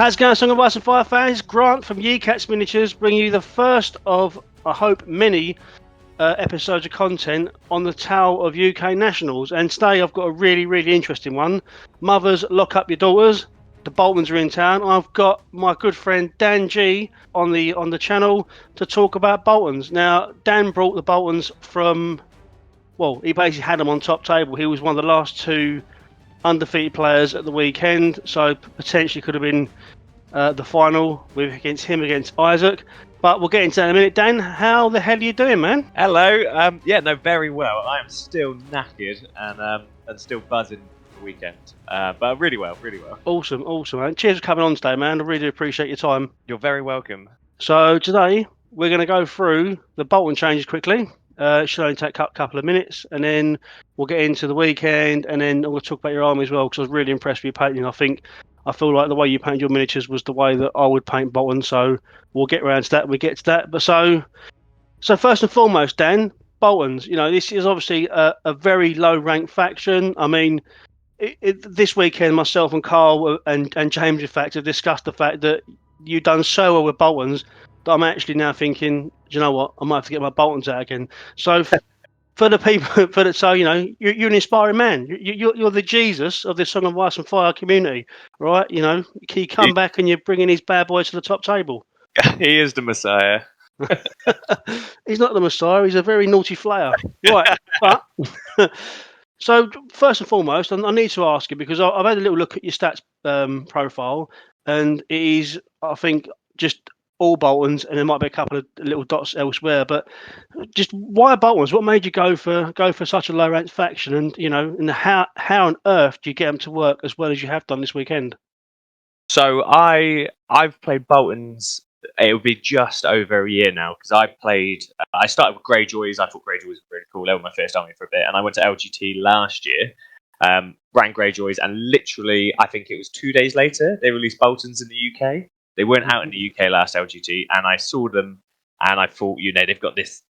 How's it going, Song of Ice and Fire fans? Grant from Cats Miniatures bringing you the first of, I hope, many episodes of content on the Tale of UK Nationals. And today I've got a really, really interesting one. Mothers, lock up your daughters. The Boltons are in town. I've got my good friend Dan G on the channel to talk about Boltons. Now, Dan brought the Boltons from, well, he basically had them on top table. He was one of the last two undefeated players at the weekend, so potentially could have been the final against Isaac. But we'll get into that in a minute. Dan, how the hell are you doing, man? Hello. Very well. I am still knackered and still buzzing for the weekend. But really well. Awesome, man. Cheers for coming on today, man. I really appreciate your time. You're very welcome. So today we're going to go through the Bolton changes quickly. It should only take a couple of minutes, and then we'll get into the weekend, and then we'll talk about your army as well, because I was really impressed with your painting. I feel like the way you painted your miniatures was the way that I would paint Bolton, so we'll get around to that when we get to that. But so first and foremost, Dan, Boltons, this is obviously a very low-ranked faction. I mean, this weekend, myself and Carl and James, in fact, have discussed the fact that you've done so well with Boltons that I'm actually now thinking, do you know what, I might have to get my Boltons out again. So for the people, you're an inspiring man. You're the Jesus of this Song of Ice and Fire community, right? You come back and you're bringing these bad boys to the top table. He is the Messiah. He's not the Messiah. He's a very naughty flayer, right? But so first and foremost, I need to ask you, because I've had a little look at your stats profile, and it is, I think, just all Boltons, and there might be a couple of little dots elsewhere. But just why Boltons? What made you go for such a low ranked faction? And how on earth do you get them to work as well as you have done this weekend? So I've played Boltons. It will be just over a year now, because I started with Greyjoys. I thought Greyjoys were really cool. They were my first army for a bit, and I went to LGT last year. Ran Greyjoys, and literally, I think it was 2 days later, they released Boltons in the UK. They weren't out in the UK last LGT, and I saw them, and I thought, they've got this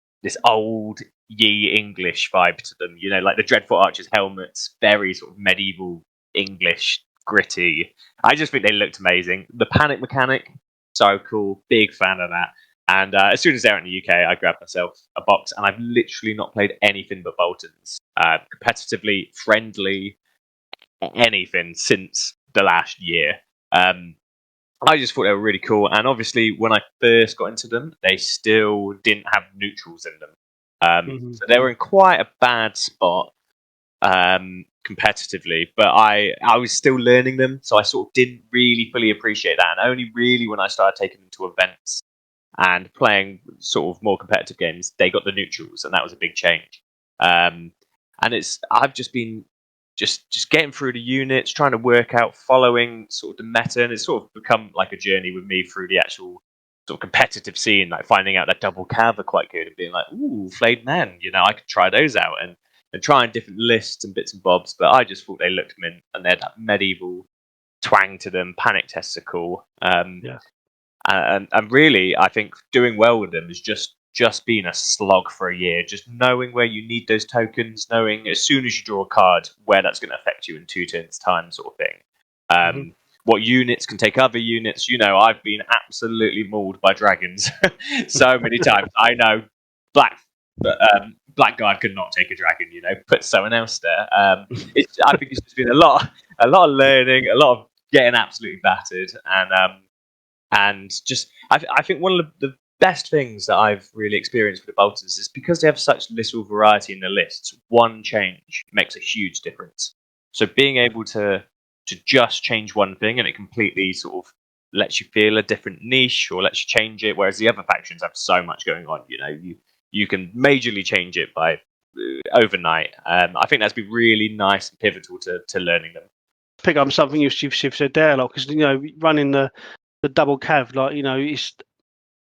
old ye English vibe to them. Like the Dreadfort Archers helmets, very sort of medieval English, gritty. I just think they looked amazing. The panic mechanic, so cool. Big fan of that. And as soon as they're in the UK, I grabbed myself a box, and I've literally not played anything but Boltons. Competitively, friendly, anything since the last year. I just thought they were really cool, and obviously when I first got into them, they still didn't have neutrals in them. So they were in quite a bad spot competitively, but I was still learning them, so I sort of didn't really fully appreciate that, and only really when I started taking them to events and playing sort of more competitive games, they got the neutrals, and that was a big change. And I've just been just getting through the units, trying to work out, following sort of the meta, and it's sort of become like a journey with me through the actual sort of competitive scene, like finding out that double cav are quite good and being like, ooh, flayed men, I could try those out, and trying different lists and bits and bobs. But I just thought they looked mint, and they had that medieval twang to them. Panic tests are cool. And really, I think doing well with them is just been a slog for a year, just knowing where you need those tokens, knowing as soon as you draw a card where that's going to affect you in 2 turns time, sort of thing. What units can take other units. I've been absolutely mauled by dragons so many times. I know Blackguard could not take a dragon, put someone else there. I think it's just been a lot of learning, a lot of getting absolutely battered, and just I think one of the best things that I've really experienced with the Boltons is because they have such little variety in the lists, one change makes a huge difference. So being able to just change one thing, and it completely sort of lets you feel a different niche or lets you change it, whereas the other factions have so much going on. You can majorly change it by overnight. I think that's been really nice and pivotal to learning them. Pick up something you've said there, because running the double cav,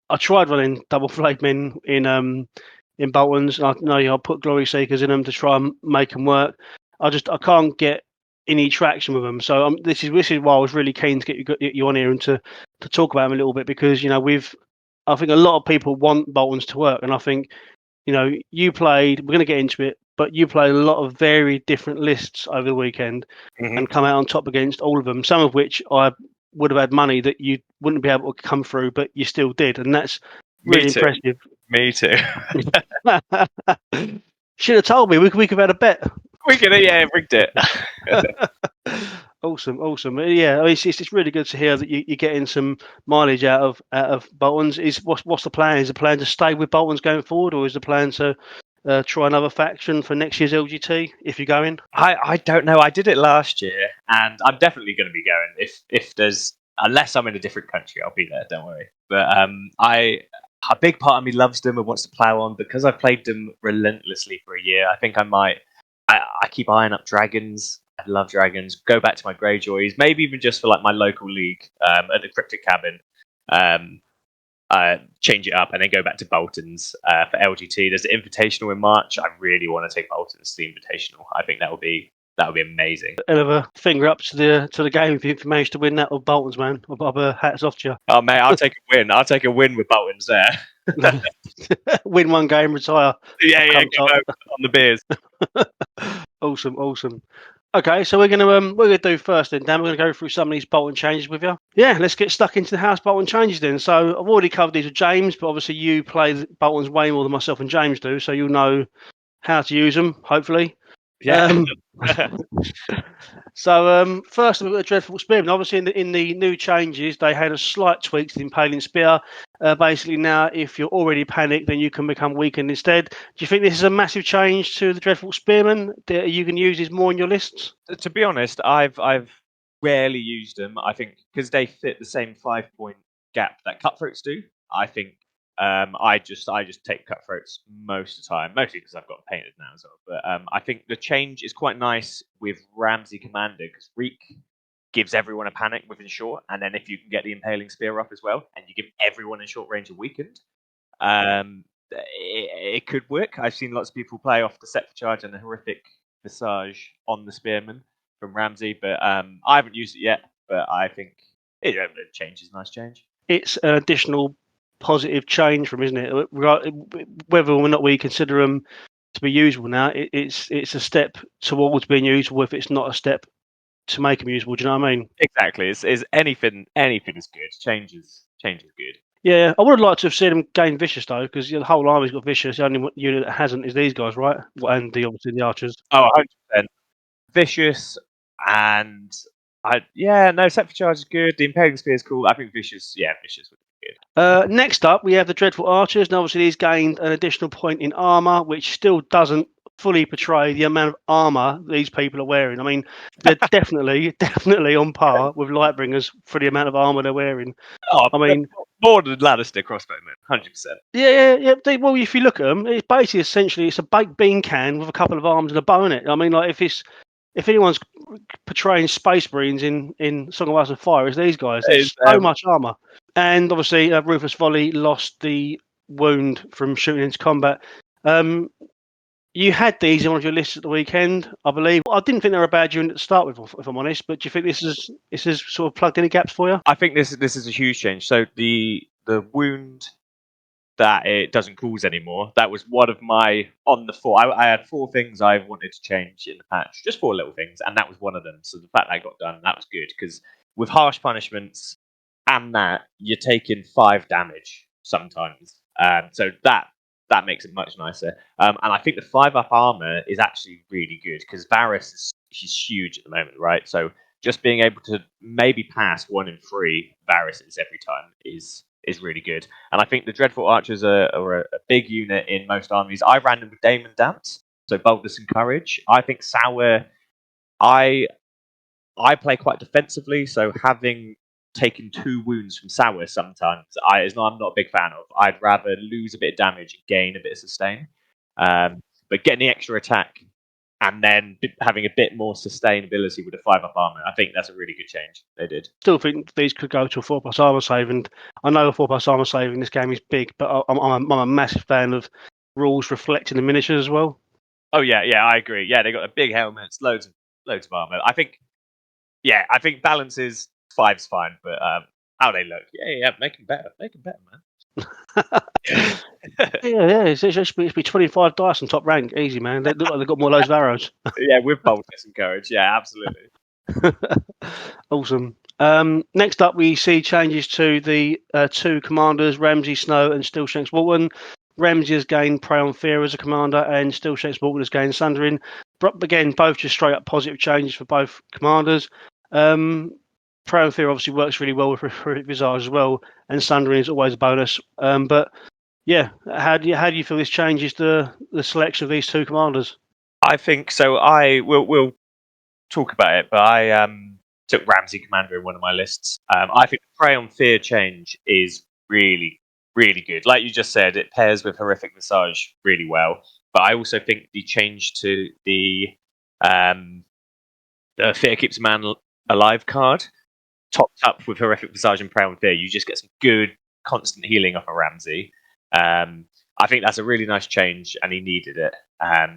I tried running double flayed men in Boltons. I know I put Glory Seekers in them to try and make them work. I can't get any traction with them. So this is why I was really keen to get you on here and to talk about them a little bit, because I think a lot of people want Boltons to work, and I think you played. We're going to get into it, but you played a lot of very different lists over the weekend and come out on top against all of them. Some of which I would have had money that you wouldn't be able to come through, but you still did, and that's really impressive. Me too. Should have told me. We could have had a bet. We could have rigged it. Awesome. Yeah, I mean, it's really good to hear that you're getting some mileage out of Bolton's. What's the plan? Is the plan to stay with Bolton's going forward, or is the plan to try another faction for next year's LGT if you're going? I don't know. I did it last year, and I'm definitely going to be going. If there's, unless I'm in a different country, I'll be there. Don't worry. But a big part of me loves them and wants to plow on because I've played them relentlessly for a year. I think I might. I keep eyeing up dragons. I love dragons. Go back to my Greyjoys, maybe even just for like my local league at the Cryptic Cabin. Change it up and then go back to Bolton's for LGT. There's an Invitational in March. I really want to take Bolton's to the Invitational. I think that would be amazing. Bit of a finger up to the game if you manage to win that with Bolton's, man. Hats off to you. Oh mate, I'll take a win. I'll take a win with Bolton's there. Win one game, retire. Yeah, go on the beers. Awesome. Okay, so we're gonna do first then, Dan. We're gonna go through some of these Bolton changes with you. Yeah, let's get stuck into the House Bolton changes then. So I've already covered these with James, but obviously you play Bolton's way more than myself and James do, so you'll know how to use them, hopefully. Yeah. So first we've got the Dreadful Spearman. Obviously in the new changes they had a slight tweak to the Impaling Spear. Basically now if you're already panicked then you can become weakened instead. Do you think this is a massive change to the Dreadful Spearman that you can use these more in your lists? To be honest, I've rarely used them. I think because they fit the same 5-point gap that cutthroats do. I think I just take cutthroats most of the time, mostly because I've got painted now as well. But I think the change is quite nice with Ramsay Commander because Reek gives everyone a panic within short, and then if you can get the Impaling Spear up as well, and you give everyone in short range a weakened, it could work. I've seen lots of people play off the set for charge and the horrific Visage on the Spearman from Ramsay, but I haven't used it yet. But I think the change is a nice change. It's an additional positive change from, isn't it? Whether or not we consider them to be usable now, it's a step towards being usable if it's not a step to make them usable. Do you know what I mean? Exactly. Is anything is good. Change is good. Yeah, I would have liked to have seen them gain vicious though, because the whole army's got vicious. The only unit that hasn't is these guys, right? And obviously the archers. Oh, 100%. Vicious and set for charge is good. The Impaling Spear is cool. I think vicious would be good. Next up, we have the Dreadful Archers, and obviously these gained an additional point in armor, which still doesn't fully portray the amount of armor these people are wearing. I mean, they're definitely on par with Lightbringers for the amount of armor they're wearing. Oh, I mean, more than Lannister crossbowmen, 100%. Yeah. Well, if you look at them, it's basically essentially it's a baked bean can with a couple of arms and a bow in it. I mean, like if anyone's portraying Space Marines in Song of Ice and Fire, it's these guys. There's so much armor. And obviously, Ruthless Volley lost the wound from shooting into combat. You had these in one of your lists at the weekend, I believe. I didn't think they were a bad unit to start with, if I'm honest. But do you think this is sort of plugged any gaps for you? I think this is a huge change. So the wound that it doesn't cause anymore. That was one of my on the 4. I had 4 things I wanted to change in the patch, just 4 little things, and that was one of them. So the fact that got done, that was good because with harsh punishments and that you're taking 5 damage sometimes. So that makes it much nicer. And I think the 5-up armor is actually really good because Varys she's huge at the moment, right? So just being able to maybe pass 1 in 3 Varys every time is really good. And I think the Dreadful Archers are a big unit in most armies. I ran them with Daemon Dance, so boldness and courage. I think Sour, I play quite defensively, so having taken 2 wounds from Sour sometimes, I'm not a big fan of. I'd rather lose a bit of damage and gain a bit of sustain. But getting the extra attack and then having a bit more sustainability with a 5-up armor, I think that's a really good change they did. Still think these could go to a 4+ armor save, and I know a 4+ armor save in this game is big, but I'm a massive fan of rules reflecting the miniatures as well. Oh yeah, I agree. Yeah, they got the big helmets, loads of armor. I think balance is 5's fine, but how they look, yeah, make them better, man. yeah, it should be 25 dice on top rank, easy, man. They look like they've got more of those arrows. Yeah, with boldness and courage, yeah, absolutely. Awesome. Next up, we see changes to the two commanders, Ramsay Snow and Stillshanks Walton. Ramsay has gained Prey on Fear as a commander, and Stillshanks Walton has gained Sundering. But again, both just straight up positive changes for both commanders. Prey on Fear obviously works really well with Horrific Visage as well, and Sundering is always a bonus. But yeah, how do you feel this changes the selection of these two commanders? I think so. We'll talk about it, but I took Ramsay Commander in one of my lists. I think the Prey on Fear change is really, really good. Like you just said, it pairs with Horrific Visage really well. But I also think the change to the Fear Keeps a Man Alive card, topped up with Horrific Visage and Prey on Fear, you just get some good constant healing off of Ramsay. I think that's a really nice change, and he needed it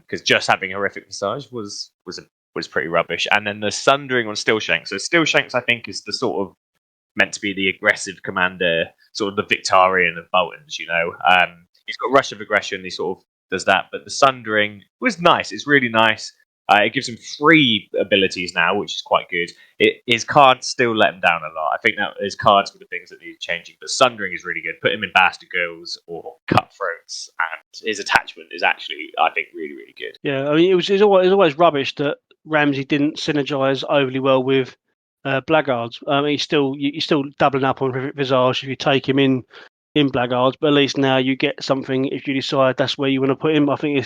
because just having Horrific Visage was pretty rubbish. And then the Sundering on Stillshanks. So Stillshanks, I think, is the sort of meant to be the aggressive commander, sort of the Victorian of Boltons. He's got Rush of Aggression. He sort of does that, but the Sundering was nice. It's really nice. It gives him 3 abilities now, which is quite good. His cards still let him down a lot. I think that his cards were the things that needed changing, but Sundering is really good. Put him in Bastard Girls or Cutthroats, and his attachment is actually, I think, really, really good. Yeah, I mean, it was always rubbish that Ramsay didn't synergize overly well with Blackguards. He's still doubling up on Horrific Visage if you take him in Blackguards, but at least now you get something if you decide that's where you want to put him. I think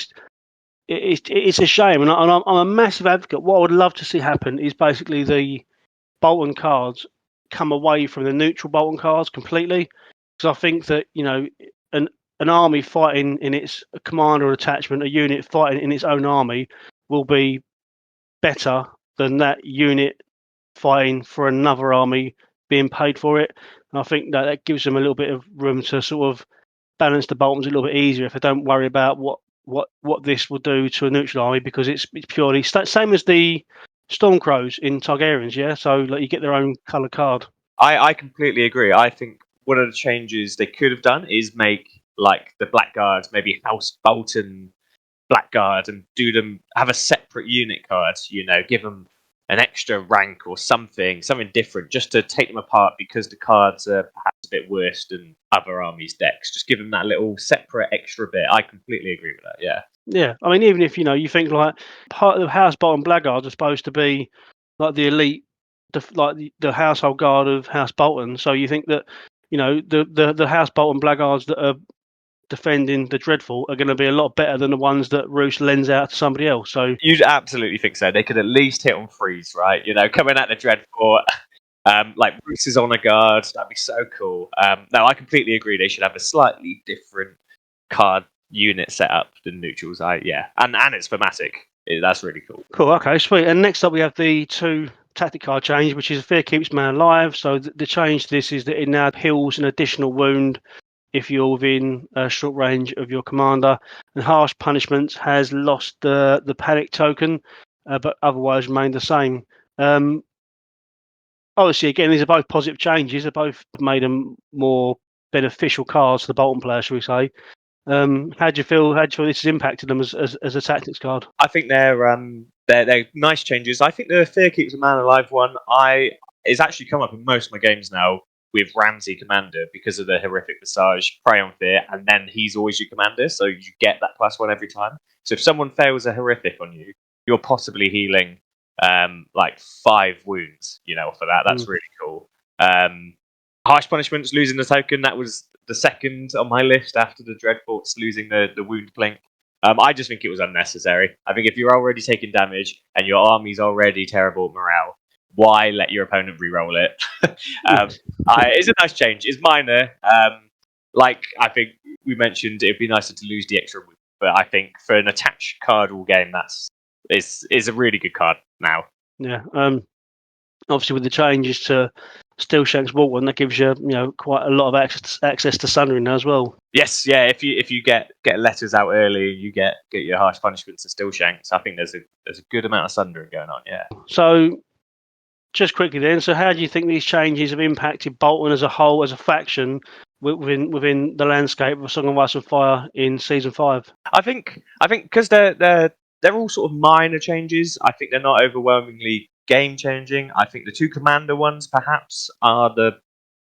it's a shame, and I'm a massive advocate. What I would love to see happen is basically the Bolton cards come away from the neutral Bolton cards completely, because I think that an army fighting in its commander attachment, a unit fighting in its own army, will be better than that unit fighting for another army being paid for it. And I think that gives them a little bit of room to sort of balance the Boltons a little bit easier if they don't worry about what this will do to a neutral army, because it's purely same as the Stormcrows in Targaryens, yeah. So like you get their own colour card. I completely agree. I think one of the changes they could have done is make like the Blackguards maybe House Bolton Blackguard and have a separate unit card. Give them an extra rank or something different, just to take them apart because the cards are perhaps a bit worse than other armies' decks. Just give them that little separate extra bit. I completely agree with that. Yeah. Yeah, I mean, even if you think like part of the House Bolton Blackguards are supposed to be like the elite, the household guard of House Bolton. So you think that the House Bolton Blackguards that are defending the Dreadful are going to be a lot better than the ones that Roose lends out to somebody else. So you'd absolutely think so. They could at least hit on freeze, right? Coming at the Dreadful, like Roose is on a guard. That'd be so cool. No, I completely agree. They should have a slightly different card unit setup than neutrals. And it's thematic. That's really cool. Cool. Okay, sweet. And next up, we have the 2 tactic card change, which is Fear Keeps Man Alive. So the change to this is that it now heals an additional wound if you're within short range of your commander. And Harsh Punishments has lost the panic token, but otherwise remained the same. Obviously, again, these are both positive changes. They both made them more beneficial cards to the Bolton player, shall we say. How do you feel this has impacted them as a tactics card? I think they're nice changes. I think the Fear Keeps a Man Alive one it's actually come up in most of my games now with Ramsay Commander because of the Horrific Visage, Prey on Fear, and then he's always your commander, so you get that +1 every time. So if someone fails a Horrific on you, you're possibly healing like 5 wounds, for that. That's really cool. Harsh Punishments, losing the token, that was the second on my list after the Dreadforts losing the wound blink. I just think it was unnecessary. I think if you're already taking damage and your army's already terrible at morale, why let your opponent re-roll it? It's a nice change. It's minor. I think we mentioned, it'd be nicer to lose the extra wound, but I think for an attached card all game, is a really good card now. Yeah. Obviously, with the changes to Stillshanks Walton, that gives you quite a lot of access to Sundering now as well. Yes, yeah. If you get letters out early, you get your Harsh Punishments to Stillshanks. I think there's a good amount of Sundering going on. Yeah. So, just quickly then, so how do you think these changes have impacted Bolton as a whole, as a faction within the landscape of Song of Ice and Fire in season 5? I think because they're all sort of minor changes. I think they're not overwhelmingly game changing. I think the two commander ones perhaps are the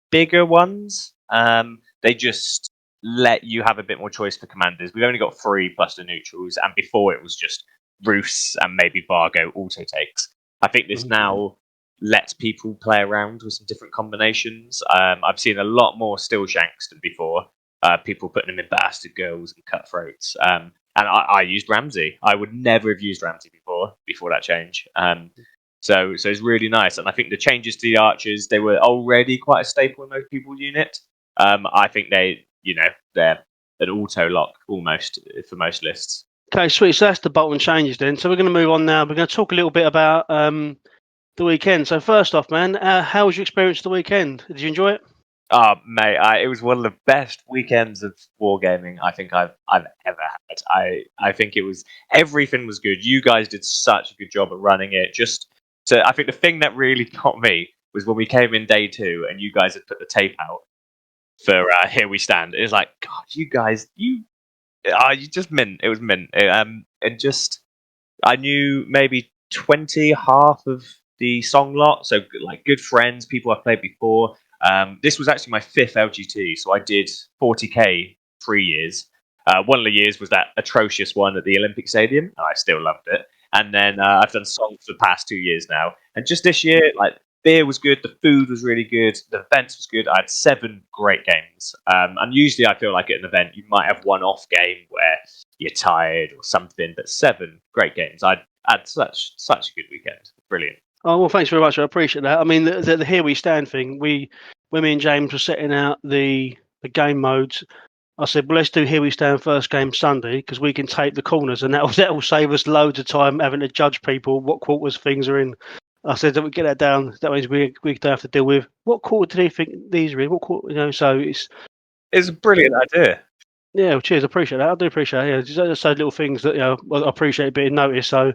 bigger ones. They just let you have a bit more choice for commanders. We've only got 3 plus the neutrals, and before it was just Roos and maybe Vargo auto takes. I think this now lets people play around with some different combinations. I've seen a lot more still shanks than before. People putting them in bastard girls and cutthroats. And I used Ramsey. I would never have used Ramsey before that change. So it's really nice. And I think the changes to the archers, they were already quite a staple in most people's unit. I think they're an auto lock almost for most lists. Okay, sweet. So that's the Bolton changes then. So we're going to move on now. We're going to talk a little bit about the weekend. So first off, man, how was your experience of the weekend? Did you enjoy it? Oh, mate, it was one of the best weekends of wargaming I think I've ever had. I think it was everything was good. You guys did such a good job at running it. I think the thing that really got me was when we came in day 2 and you guys had put the tape out for Here We Stand. It was like, God, you guys, you just mint. It was mint. And just I knew maybe 20 half of the song lot, so like good friends, people I've played before. This was actually my 5th LGT, so I did 40k 3 years. One of the years was that atrocious one at the Olympic Stadium, and I still loved it. And then I've done songs for the past 2 years now. And just this year, like, beer was good, the food was really good, the events was good. I had 7 great games. And usually I feel like at an event, you might have one off game where you're tired or something, but 7 great games. I had such a good weekend. Brilliant. Oh, well, thanks very much. I appreciate that. I mean, the Here We Stand thing, when me and James were setting out the game modes, I said, well, let's do Here We Stand first game Sunday because we can take the corners and that will save us loads of time having to judge people what quarters things are in. I said that we get that down. That means we don't have to deal with what quarter do they think these are in? What quarter, so it's a brilliant idea. Yeah, well, cheers. I appreciate that. I do appreciate it. Yeah, just those little things that I appreciate being noticed. So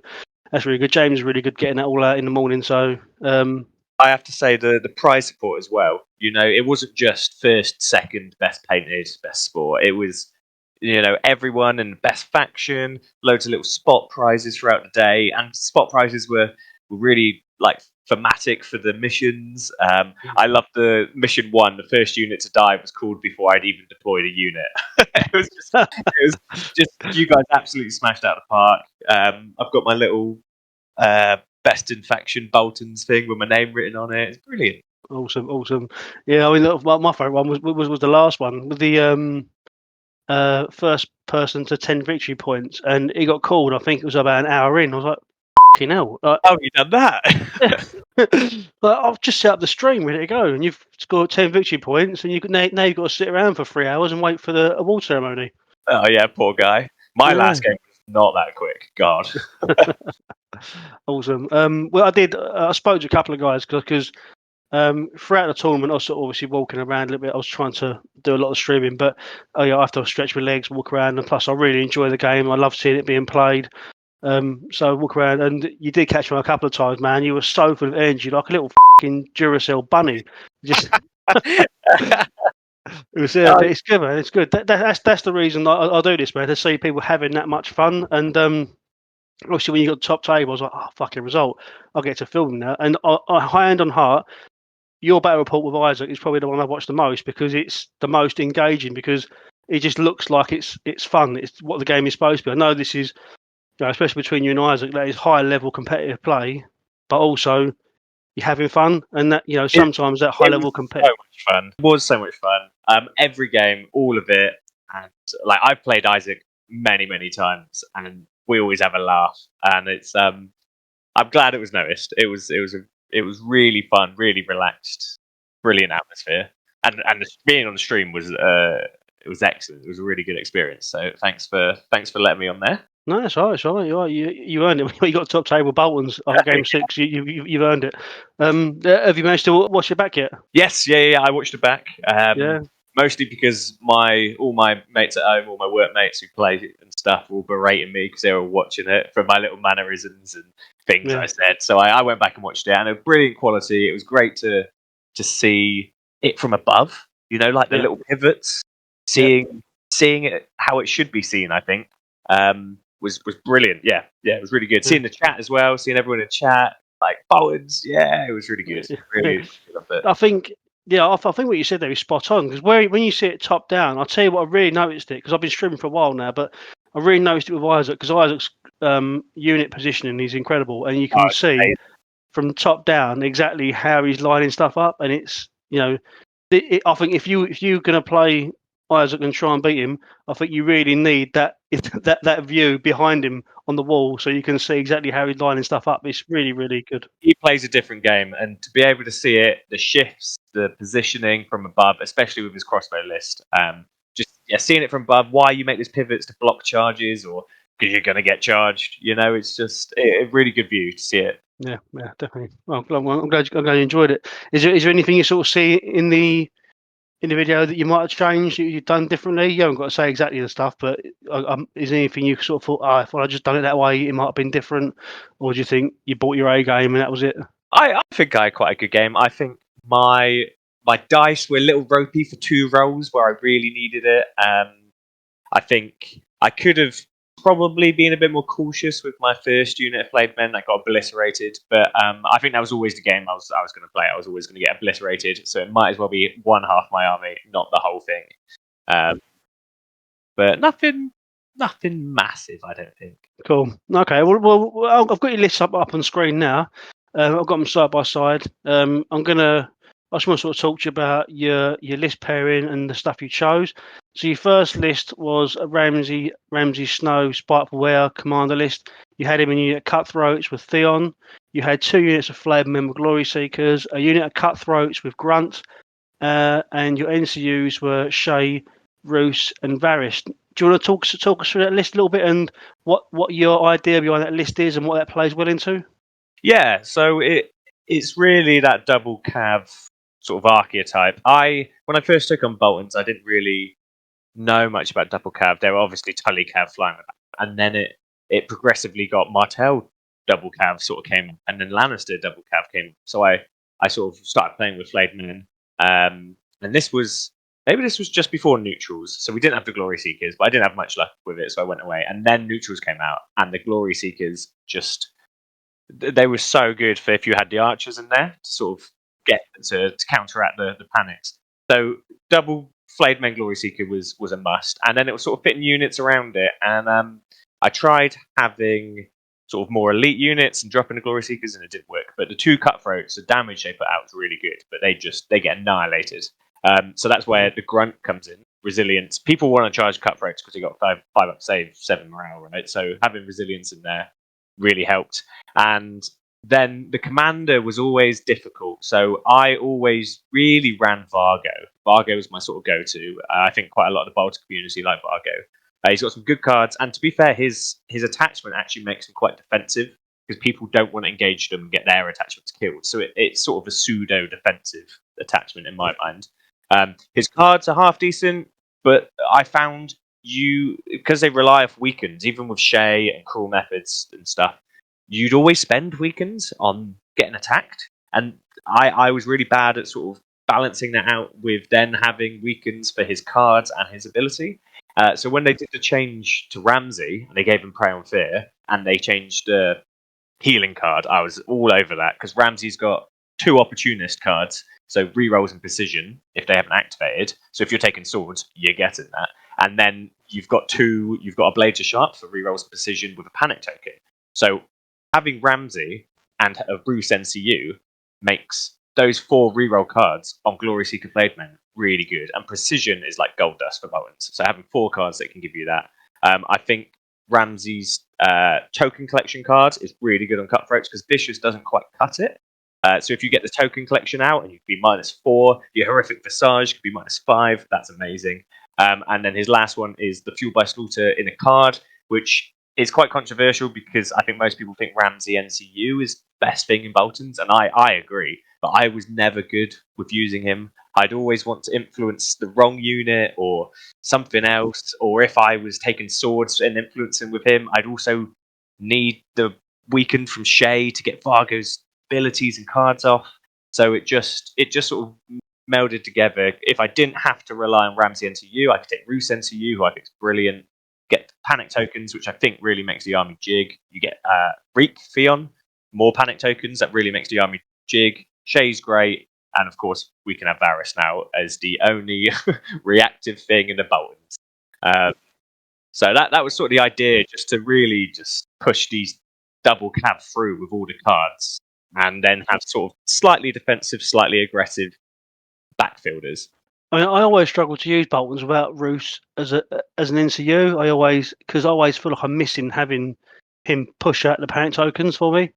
that's really good. James is really good getting that all out in the morning. So I have to say the prize support as well. It wasn't just first, second, best painted, best sport. It was, everyone and best faction, loads of little spot prizes throughout the day, and spot prizes were really like thematic for the missions. I loved the mission 1. The first unit to die was called before I'd even deployed a unit. it was just you guys absolutely smashed out of the park. I've got my little best in faction Bolton's thing with my name written on it. It's brilliant. Awesome. Yeah, I mean, my favourite one was the last one with the first person to 10 victory points, and he got called. I think it was about an hour in. I was like, "Fucking hell!" How have you done that? Like, I've just set up the stream, ready to go, and you've scored 10 victory points, and now you've got to sit around for 3 hours and wait for the award ceremony. Oh yeah, poor guy. My last game was not that quick. God. Awesome. Well, I spoke to a couple of guys because throughout the tournament, I was sort of obviously walking around a little bit. I was trying to do a lot of streaming, but I have to stretch my legs, walk around, and plus I really enjoy the game. I love seeing it being played. So I walk around, and you did catch me a couple of times, man. You were so full of energy, like a little fucking Duracell bunny. Just it's good, man. It's good. That's the reason I do this, man. To see people having that much fun, and obviously when you got the top table, I was like, oh, fucking result. I'll get to film now. And high hand on heart, your battle report with Isaac is probably the one I watched the most because it's the most engaging because it just looks like it's fun. It's what the game is supposed to be. I know this is, especially between you and Isaac, that is high level competitive play, but also you're having fun, and that sometimes that high level competitive. So much fun. It was so much fun. Every game, all of it, and like I've played Isaac many times, and we always have a laugh, and it's I'm glad it was noticed. It was really fun, really relaxed, brilliant atmosphere, and being on the stream was it was excellent. It was a really good experience. So thanks for letting me on there. No, it's all right. You earned it. You got top table Boltons after game 6. You've earned it. Have you managed to watch it back yet? Yes, yeah. I watched it back. Yeah. Mostly because all my mates at home, all my workmates who play and stuff, were berating me because they were watching it for my little mannerisms and things I said. So I went back and watched it, and a brilliant quality. It was great to see it from above. Like the little pivots, seeing it how it should be seen. I think was brilliant. Yeah, it was really good. Seeing the chat as well, seeing everyone in chat. like Bolton's. Yeah, it was really good. Really loved it. I think, yeah, I think what you said there is spot on because when you see it top down, I'll tell you what, I really noticed it because I've been streaming for a while now, but I really noticed it with Isaac because Isaac's unit positioning is incredible, and you Oh, can see from top down exactly how he's lining stuff up, and it's I think if you're going to play Isaac and try and beat him, I think you really need that view behind him on the wall so you can see exactly how he's lining stuff up. It's really, really good. he plays a different game, and to be able to see it, the shifts, the positioning from above, especially with his crossbow list, just seeing it from above, why you make these pivots to block charges or because you're going to get charged, it's just a really good view to see it. Yeah, definitely. Well, I'm glad you enjoyed it. Is there anything you sort of see in the video that you might have changed, you've done differently? You haven't got to say exactly the stuff, but is there anything you sort of thought, if I'd just done it that way, it might have been different? Or do you think you bought your A game and that was it? I think I had quite a good game. I think my dice were a little ropey for 2 rolls where I really needed it. I think I could have probably been a bit more cautious with my first unit of flayed men that got obliterated, but I think that was always the game I was going to play. I was always going to get obliterated, so it might as well be one half my army, not the whole thing. But nothing massive, I don't think. Cool. Okay. Well, I've got your lists up on screen now. I've got them side by side. I just want to sort of talk to you about your list pairing and the stuff you chose. So your first list was a Ramsey Snow Spiteful Wear commander list. You had him in unit of Cutthroats with Theon. You had 2 units of Flayed Men with Glory Seekers, a unit of Cutthroats with Grunt, and your NCUs were Shay, Roos, and Varys. Do you want to talk us through that list a little bit and what your idea behind that list is and what that plays well into? Yeah, so it's really that double cav sort of archetype. When I first took on Boltons, I didn't really know much about double cav. There were obviously Tully cav flying around, and then it progressively got Martell double cav sort of came, and then Lannister double cav came. So I sort of started playing with flayed men, and this was just before neutrals, so we didn't have the Glory Seekers, but I didn't have much luck with it, so I went away. And then neutrals came out, and the Glory Seekers they were so good for if you had the archers in there to sort of get to counteract the panics. So double flayed men Glory Seeker was a must, and then it was sort of fitting units around it. And I tried having sort of more elite units and dropping the Glory Seekers, and it didn't work. But the 2 cutthroats, the damage they put out was really good, but they get annihilated. So that's where the grunt comes in. Resilience. People want to charge cutthroats because they got 5 up save, 7 morale, right? So having resilience in there really helped. And then the commander was always difficult. So I always really ran Vargo. Vargo was my sort of go-to. I think quite a lot of the Bolton community like Vargo. He's got some good cards, and to be fair, his attachment actually makes him quite defensive because people don't want to engage them and get their attachments killed. So it's sort of a pseudo-defensive attachment in my mind. His cards are half decent, but I found because they rely off weakens, even with Shay and cruel methods and stuff, you'd always spend weakens on getting attacked. And I was really bad at sort of balancing that out with then having weakens for his cards and his ability. So when they did the change to Ramsey, and they gave him Prey on Fear, and they changed the healing card, I was all over that, because Ramsey's got 2 opportunist cards, so rerolls and precision if they haven't activated. So if you're taking swords, you're getting that. And then you've got a Blade to Sharp for rerolls and precision with a panic token. So having Ramsey and a Bruce NCU makes those 4 reroll cards on Glory Seeker Blade Men really good. And precision is like gold dust for Boltons. So having 4 cards that can give you that. I think Ramsey's token collection card is really good on cutthroats because Vicious doesn't quite cut it. So if you get the token collection out and you can be -4, your horrific Visage could be -5. That's amazing. And then his last one is the Fuel by Slaughter in a card, which is quite controversial because I think most people think Ramsey NCU is the best thing in Boltons, and I agree. But I was never good with using him. I'd always want to influence the wrong unit or something else, or if I was taking swords and influencing with him, I'd also need the weakened from Shay to get Vargo's abilities and cards off. So it just sort of melded together. If I didn't have to rely on Ramsey NCU, I could take Roos NCU, who I think is brilliant. Get panic tokens, which I think really makes the army jig. You get Reek Theon, more panic tokens. That really makes the army jig. Shay's great, and of course we can have Varys now as the only reactive thing in the Boltons. So that was sort of the idea, just to really just push these double cab through with all the cards, and then have sort of slightly defensive, slightly aggressive backfielders. I mean, I always struggle to use Boltons without Roos as an NCU. Because I always feel like I'm missing having him push out the panic tokens for me.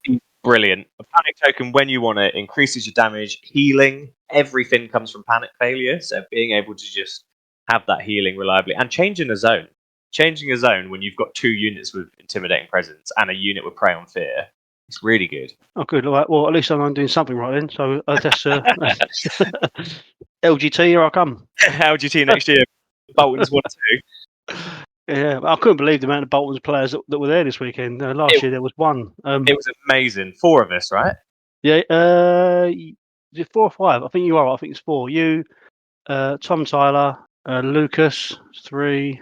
Brilliant. A panic token, when you want it, increases your damage, healing. Everything comes from panic failure, so being able to just have that healing reliably, and changing a zone. Changing a zone when you've got 2 units with intimidating presence and a unit with prey on fear, it's really good. Oh, good. All right. Well, at least I'm doing something right then. So that's LGT. Here I come. LGT next year. Bolton's 1-2. Yeah, I couldn't believe the amount of Bolton's players that were there this weekend. Last year there was one. It was amazing. 4 of us, right? Yeah. Is it 4 or 5? I think you are. I think it's 4. You, Tom Tyler, Lucas, 3.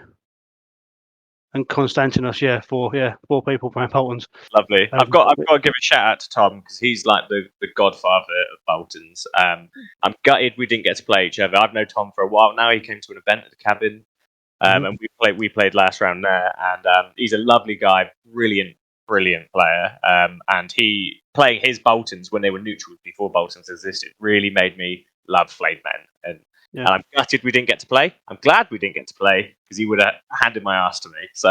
And Constantinos, 4. Yeah, 4 people playing Boltons. Lovely. I've got to give a shout out to Tom, because he's like the godfather of Boltons. I'm gutted we didn't get to play each other. I've known Tom for a while now. He came to an event at the cabin, and we played last round there. And he's a lovely guy, brilliant player. And he playing his Boltons when they were neutrals before Boltons existed really made me love flayed men. And I'm gutted we didn't get to play. I'm glad we didn't get to play, because he would have handed my ass to me. So,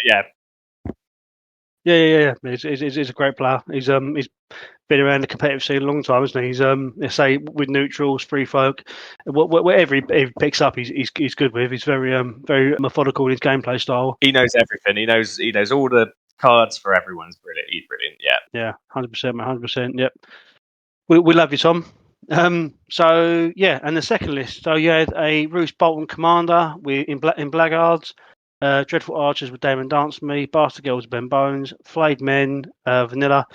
yeah. He's a great player. He's been around the competitive scene a long time, isn't he? He's let's say with neutrals, free folk, whatever he picks up, he's good with. He's very methodical in his gameplay style. He knows everything. He knows all the cards for everyone's brilliant. He's brilliant. Yeah. 100%, 100%. Yep. We love you, Tom. So yeah, and the second list. So you had a Roose Bolton commander in Blackguards, Dreadful Archers with Damon Dance-Me, Bastard Girls with Ben Bones, Flayed Men, Vanilla,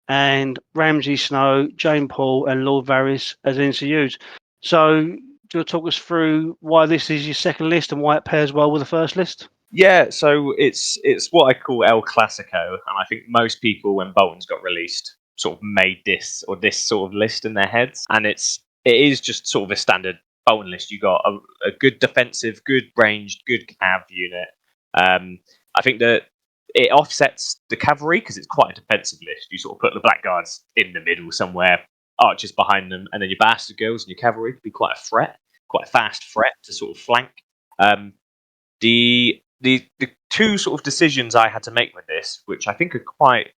and Ramsay Snow, Jane Paul, and Lord Varys as NCUs. So do you want to talk us through why this is your second list and why it pairs well with the first list? Yeah, so it's what I call El Clasico, and I think most people, when Bolton's got released, sort of made this sort of list in their heads, and it is just sort of a standard Bolton list. You got a good defensive, good ranged, good cav unit. I think that it offsets the cavalry, because it's quite a defensive list. You sort of put the Blackguards in the middle somewhere, archers behind them, and then your Bastard Girls and your cavalry could be quite a fast threat to sort of flank. The 2 sort of decisions I had to make with this, which I think are quite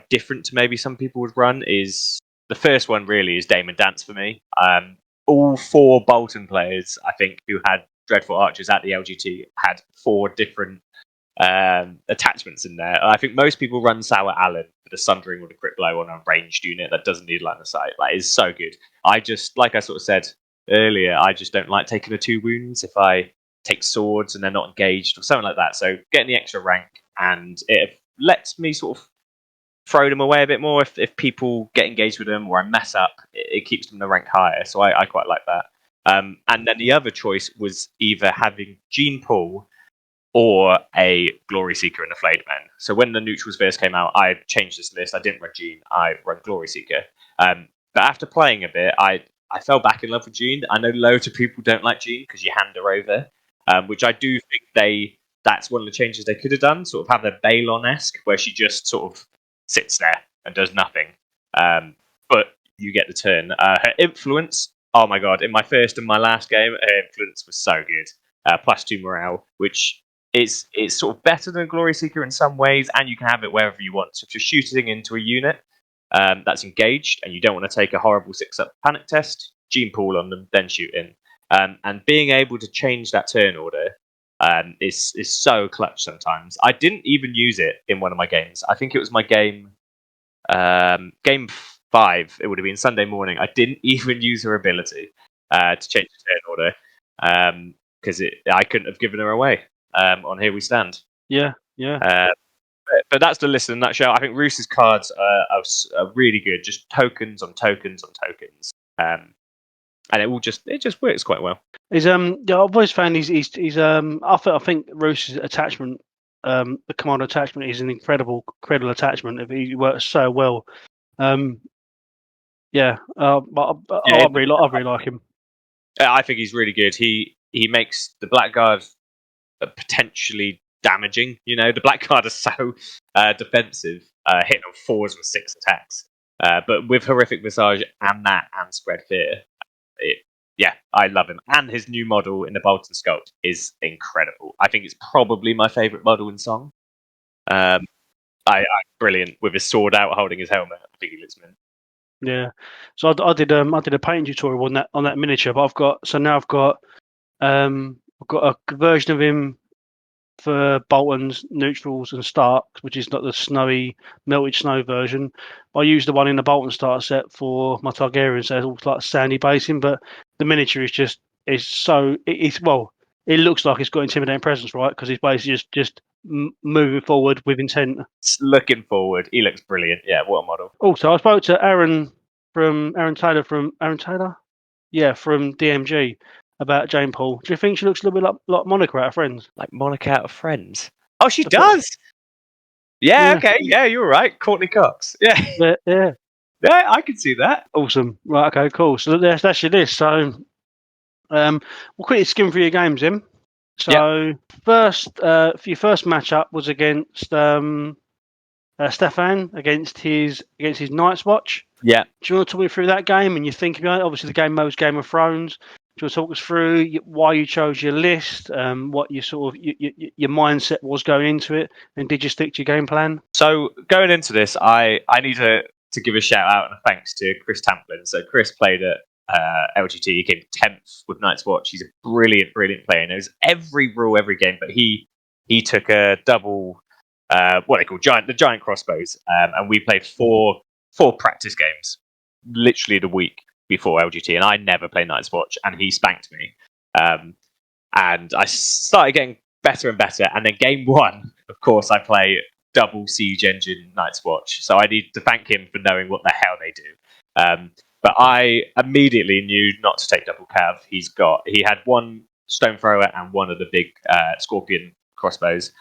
different to maybe some people would run, is the first one really is Damon Dance for me. All 4 Bolton players, I think, who had Dreadful Archers at the LGT had 4 different attachments in there. I think most people run Sour Allen for the Sundering or the Crit Blow on a ranged unit that doesn't need line of sight. Like, it's so good. I just, like I sort of said earlier, I just don't like taking the 2 wounds if I take swords and they're not engaged or something like that. So getting the extra rank, and it lets me sort of throw them away a bit more if people get engaged with them or I mess up. It keeps them the rank higher. So I quite like that. And then the other choice was either having Gene Paul or a Glory Seeker and a Flayed Man. So when the neutrals first came out, I changed this list. I didn't run Gene. I run Glory Seeker. But after playing a bit, I fell back in love with Gene. I know loads of people don't like Gene because you hand her over, which I do think that's one of the changes they could have done. Sort of have a Balon-esque where she just sort of sits there and does nothing. But you get the turn. Her influence, oh my god, in my first and my last game, her influence was so good. +2 morale, which is sort of better than Glory Seeker in some ways, and you can have it wherever you want. So if you're shooting into a unit that's engaged and you don't want to take a horrible 6-up panic test, Gene Pool on them, then shoot in. And being able to change that turn order is so clutch sometimes. I didn't even use it in one of my games. I think it was my game 5. It would have been Sunday morning. I didn't even use her ability to change the turn order, because I couldn't have given her away on Here We Stand. Yeah. But that's the list in a nutshell. I think Roos's cards are really good, just tokens on tokens on tokens, and it just works quite well. I've always found he's I think Roos's attachment the commander attachment is an incredible attachment. He works so well. Yeah, Yeah, I really like him. I think he's really good. He makes the Blackguard potentially damaging. You know, the Blackguard are so defensive, hitting on 4s with 6 attacks. But with horrific visage and that and spread fear, yeah, I love him. And his new model in the Bolton sculpt is incredible. I think it's probably my favourite model in Song. I brilliant with his sword out, holding his helmet. I think he looks mint. Yeah, so I did a painting tutorial on that miniature, but I've got a version of him for Boltons, neutrals, and Starks, which is not the snowy melted snow version. I used the one in the Bolton starter set for my Targaryen, so it's all like sandy basing, but the miniature it looks like it's got intimidating presence, right? Because he's basically just moving forward with intent. Looking forward, he looks brilliant. Yeah, what a model. Also, I spoke to Aaron Taylor, yeah, from DMG about Jane Paul. Do you think she looks a little bit like Monica out of Friends? Like Monica out of Friends. Oh, she That's what- does. Yeah, Yeah, okay. Yeah, you're right. Courtney Cox. Yeah, yeah. yeah, I can see that. Awesome. Right, okay, cool. So that's your list. So we'll quickly skim through your games in. Yep. So first, for your first matchup was against Stefan against his Night's Watch. Yeah. Do you want to talk me through that game and you think about it? Obviously, the game mode was Game of Thrones. Do you want to talk us through why you chose your list, what your sort of your mindset was going into it, and did you stick to your game plan? So going into this, I need to give a shout out and a thanks to Chris Tamplin. So Chris played at LGT. He came 10th with Night's Watch. He's a brilliant player. He knows every rule, every game. But he took a double, what they call the giant crossbows, and we played four practice games, literally the week before LGT. And I never played Night's Watch, and he spanked me. And I started getting better and better. And then game 1, of course, I play double Siege Engine Night's Watch. So I need to thank him for knowing what the hell they do. But I immediately knew not to take double cav. He had one stone thrower and one of the big scorpion crossbows.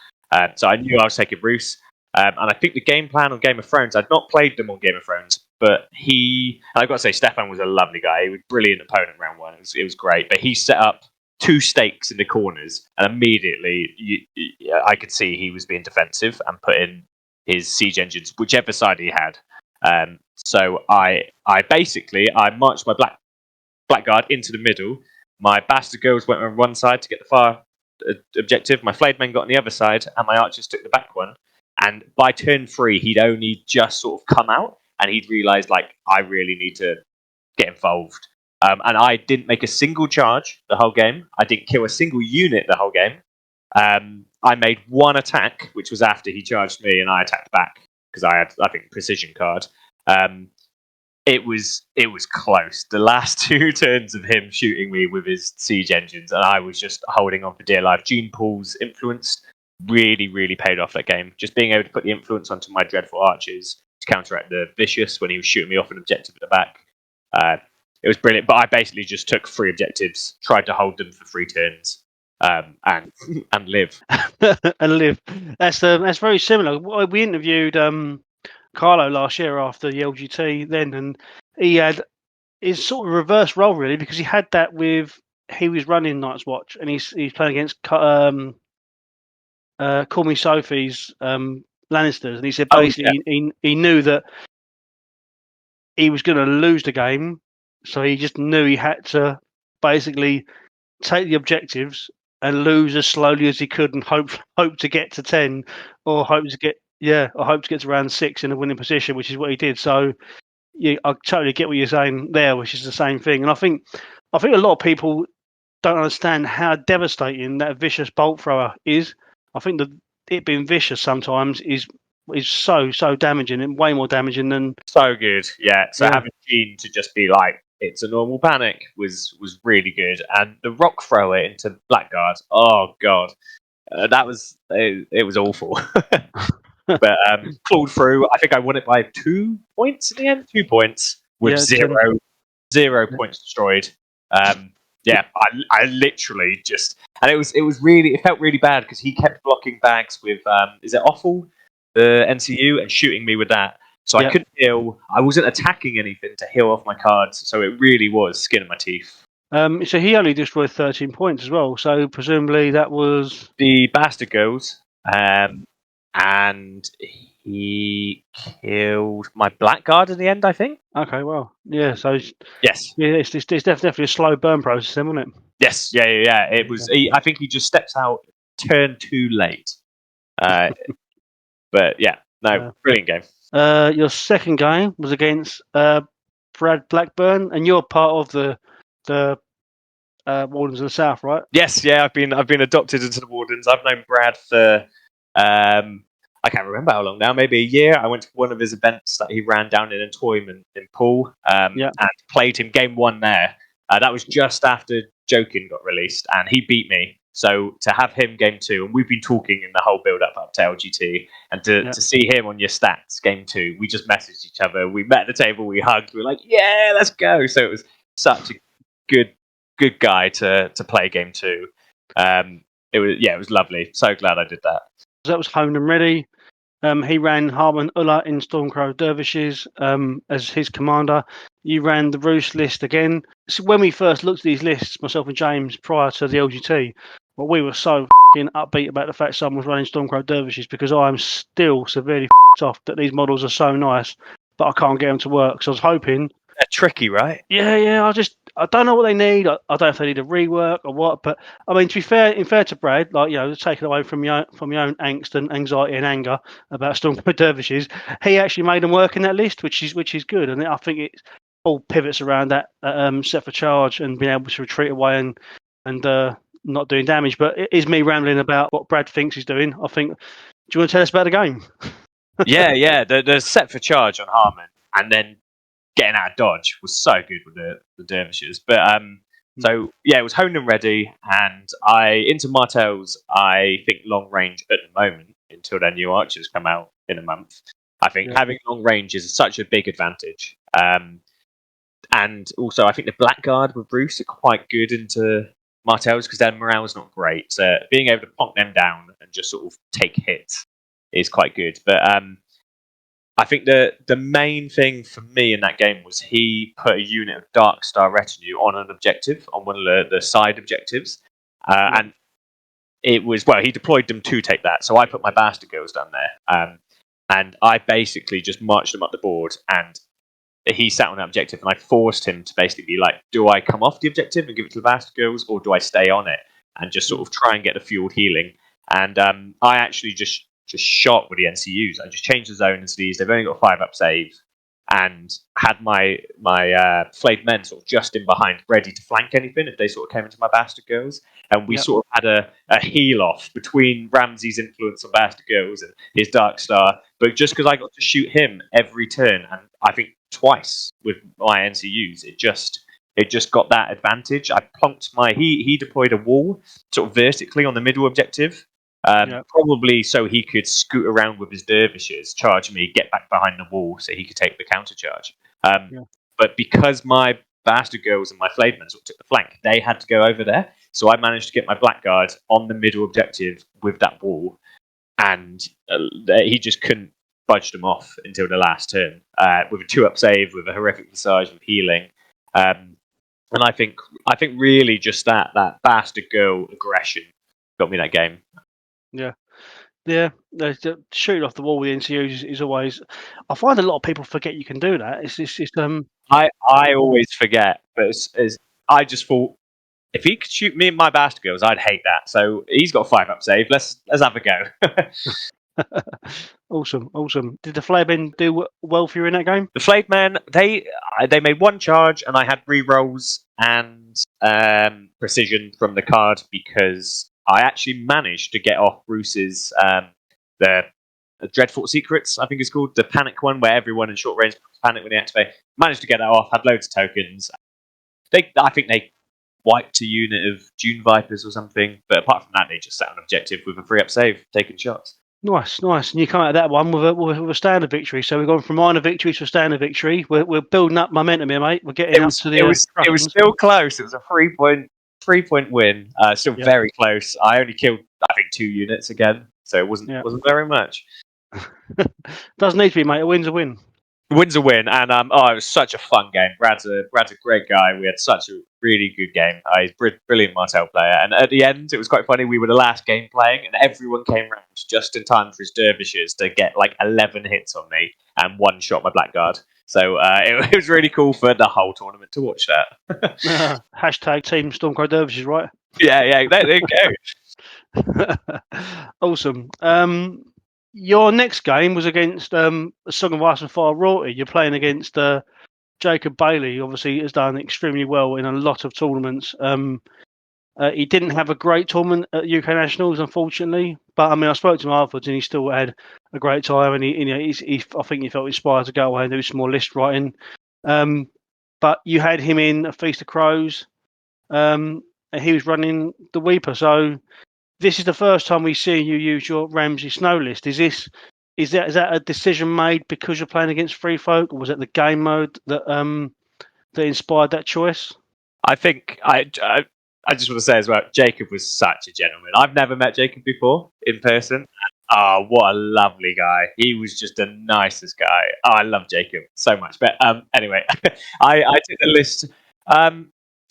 So I knew I was taking Roos. And I think the game plan on Game of Thrones, I'd not played them on Game of Thrones, but I've got to say, Stefan was a lovely guy. He was a brilliant opponent round 1. It was great. But he set up 2 stakes in the corners, and immediately I could see he was being defensive and put in his siege engines, whichever side he had. So I marched my blackguard into the middle. My bastard girls went on one side to get the far objective. My flayed men got on the other side, and my archers took the back one. And by turn 3, he'd only just sort of come out, and he'd realised, like, I really need to get involved. And I didn't make a single charge the whole game. I didn't kill a single unit the whole game. I made one attack, which was after he charged me, and I attacked back because I had, I think, precision card. It was close. The last 2 turns of him shooting me with his siege engines, and I was just holding on for dear life. Gene Paul's influence really paid off that game. Just being able to put the influence onto my dreadful archers to counteract the vicious when he was shooting me off an objective at the back. It was brilliant, but I basically just took 3 objectives, tried to hold them for 3 turns, and live. And live. That's very similar. We interviewed Carlo last year after the LGT then, and he had his sort of reverse role really, because he had that he was running Night's Watch and he's playing against Call Me Sophie's Lannisters, and he said basically he knew that he was going to lose the game, so he just knew he had to basically take the objectives and lose as slowly as he could and hope to get to 10 or hope to get to round 6 in a winning position, which is what he did. So yeah, I totally get what you're saying there, which is the same thing. And I think a lot of people don't understand how devastating that vicious bolt thrower is. I think that it being vicious sometimes is so damaging, and way more damaging than so good. Yeah. So having Gene to just be like, it's a normal panic was really good, and the rock thrower into Blackguard. Oh god, that was it was awful. But clawed through. I think I won it by 2 points in the end. 2 points with zero points destroyed. Yeah, I literally just, and it felt really bad because he kept blocking bags with is it offal, the NCU, and shooting me with that. So I couldn't heal. I wasn't attacking anything to heal off my cards. So it really was skin of my teeth. So he only destroyed 13 points as well. So presumably that was the bastard girls, and he killed my blackguard in the end, I think. Okay, well, yeah. So yes, it's definitely a slow burn process, then, wasn't it? Yes, yeah. It was. I think he just steps out, turn too late. But yeah, no, brilliant game. Your second game was against Brad Blackburn, and you're part of the Wardens of the South, right? Yes, yeah. I've been adopted into the Wardens. I've known Brad for I can't remember how long now. Maybe a year. I went to one of his events that he ran down in Entoyment in Poole, and played him game one there. That was just after Joking got released, and he beat me. So to have him game two, and we've been talking in the whole build up to LGT, and to see him on your stats game two, we just messaged each other. We met at the table, we hugged, we were like, yeah, let's go. So it was such a good guy to play game two. It was lovely. So glad I did that. That was honed and ready. He ran Harman Ullah in Stormcrow Dervishes as his commander. You ran the Roos list again. So when we first looked at these lists, myself and James, prior to the LGT, well, we were so upbeat about the fact someone was running Stormcrow Dervishes, because I'm still severely off that these models are so nice, but I can't get them to work. So I was hoping. They're tricky, right? Yeah. I don't know what they need. I don't know if they need a rework or what. But I mean, to be fair, to Brad, take it away from your own angst and anxiety and anger about Stormcrow Dervishes, he actually made them work in that list, which is good. And I think it all pivots around that set for charge and being able to retreat away and not doing damage. But it is me rambling about what Brad thinks he's doing. I think. Do you want to tell us about the game? yeah. The set for charge on Harman, and then getting out of dodge was so good with the Dervishes. But so yeah, it was honed and ready, and into Martell's, I think long range at the moment, until their new archers come out in a month. I think having long range is such a big advantage. And also I think the Blackguard with Bruce are quite good into Martell's because their morale is not great. So being able to plonk them down and just sort of take hits is quite good. But I think the main thing for me in that game was he put a unit of Dark Star Retinue on an objective, on one of the side objectives. And it was, he deployed them to take that. So I put my Bastard Girls down there. And I basically just marched them up the board, and he sat on that objective, and I forced him to basically be like, do I come off the objective and give it to the Bastard Girls, or do I stay on it and just sort of try and get the fueled healing? And I actually just shot with the NCUs. I just changed the zone and these. They've only got 5-up save, and had my flayed men sort of just in behind, ready to flank anything if they sort of came into my Bastard Girls. And we sort of had a heal off between Ramsey's influence on Bastard Girls and his Dark Star. But just because I got to shoot him every turn, and I think twice with my NCUs, it just got that advantage. I plonked he deployed a wall sort of vertically on the middle objective. Probably so he could scoot around with his dervishes, charge me, get back behind the wall so he could take the counter charge. But because my Bastard Girls and my flayed men sort of took the flank, they had to go over there. So I managed to get my Blackguard on the middle objective with that wall, and he just couldn't budge them off until the last turn with a 2-up save, with a horrific visage, with healing. And I think really just that Bastard Girl aggression got me that game. Yeah. The shooting off the wall with the NCUs is always. I find a lot of people forget you can do that. I always forget, but I just thought if he could shoot me and my Bastard Girls, I'd hate that. So he's got a 5-up save. Let's have a go. Awesome. Did the flayed men do well for you in that game? The flayed men, they made one charge, and I had rerolls and precision from the card because I actually managed to get off Bruce's the Dreadful Secrets, I think it's called, the panic one where everyone in short range panic when they activate. Managed to get that off, had loads of tokens. I think they wiped a unit of Dune Vipers or something, but apart from that, they just sat on objective with a 3-up save, taking shots. Nice. And you come out of that one with a standard victory. So we've gone from minor victory to a standard victory. We're building up momentum here, mate. We're getting up to the. It was still close. It was a 3-point 3-point win. Still very close. I only killed, I think, 2 units again, so it wasn't very much. Doesn't need to be, mate. A win's a win. Win's a win, and it was such a fun game. Brad's a great guy. We had such a really good game. He's brilliant Martell player, and at the end, it was quite funny. We were the last game playing, and everyone came round just in time for his dervishes to get like 11 hits on me and one shot my blackguard. So it was really cool for the whole tournament to watch that. Hashtag Team Stormcrow Dervishes, right? Yeah, there you go. Awesome. Your next game was against A Song of Ice and Fire Royalty. You're playing against Jacob Bailey. Obviously, has done extremely well in a lot of tournaments. He didn't have a great tournament at UK Nationals, unfortunately. But I mean, I spoke to him afterwards, and he still had a great time. And I think he felt inspired to go away and do some more list writing. But you had him in A Feast of Crows, and he was running the Weeper. So this is the first time we see you use your Ramsey Snow list. Is that a decision made because you're playing against Free Folk, or was it the game mode that inspired that choice? I think I just want to say as well, Jacob was such a gentleman. I've never met Jacob before in person. Oh, what a lovely guy. He was just the nicest guy. Oh, I love Jacob so much. But anyway, I took the list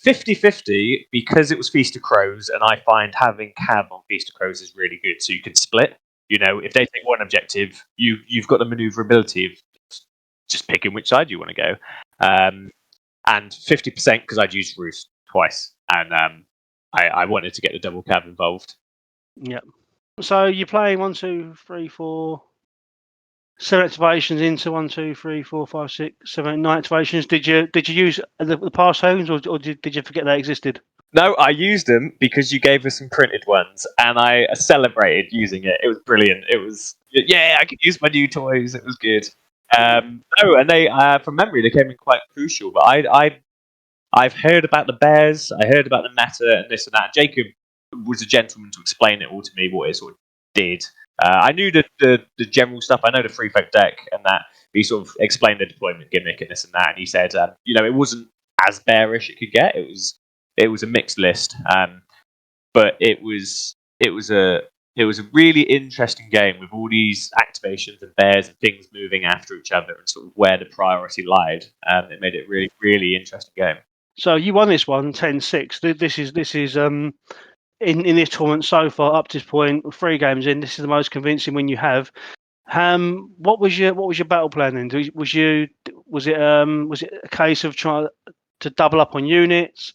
50-50 because it was Feast of Crows, and I find having Cav on Feast of Crows is really good. So you can split. You know, if they take one objective, you've got the maneuverability of just picking which side you want to go. And 50% because I'd used Roost twice, and I wanted to get the double Cav involved. Yeah. So you're playing 1, 2, 3, 4, 7 activations into 1, 2, 3, 4, 5, 6, 7, 8, 9 activations. Did you use the pass homes, or did you forget they existed? No, I used them because you gave us some printed ones, and I celebrated using it. It was brilliant. It was I could use my new toys. It was good. And they from memory they came in quite crucial. But I've heard about the bears. I heard about the meta and this and that. Jacob was a gentleman to explain it all to me, what it sort of did. I knew the general stuff. I know the Free Folk deck and that. He sort of explained the deployment gimmick and this and that. And he said, it wasn't as bearish it could get. It was a mixed list, but it was a really interesting game with all these activations and bears and things moving after each other and sort of where the priority lied. It made it really, really interesting game. So you won this one 10-6. This is in this tournament so far up to this point, 3 games in. This is the most convincing win you have. What was your battle plan then? Was it a case of trying to double up on units,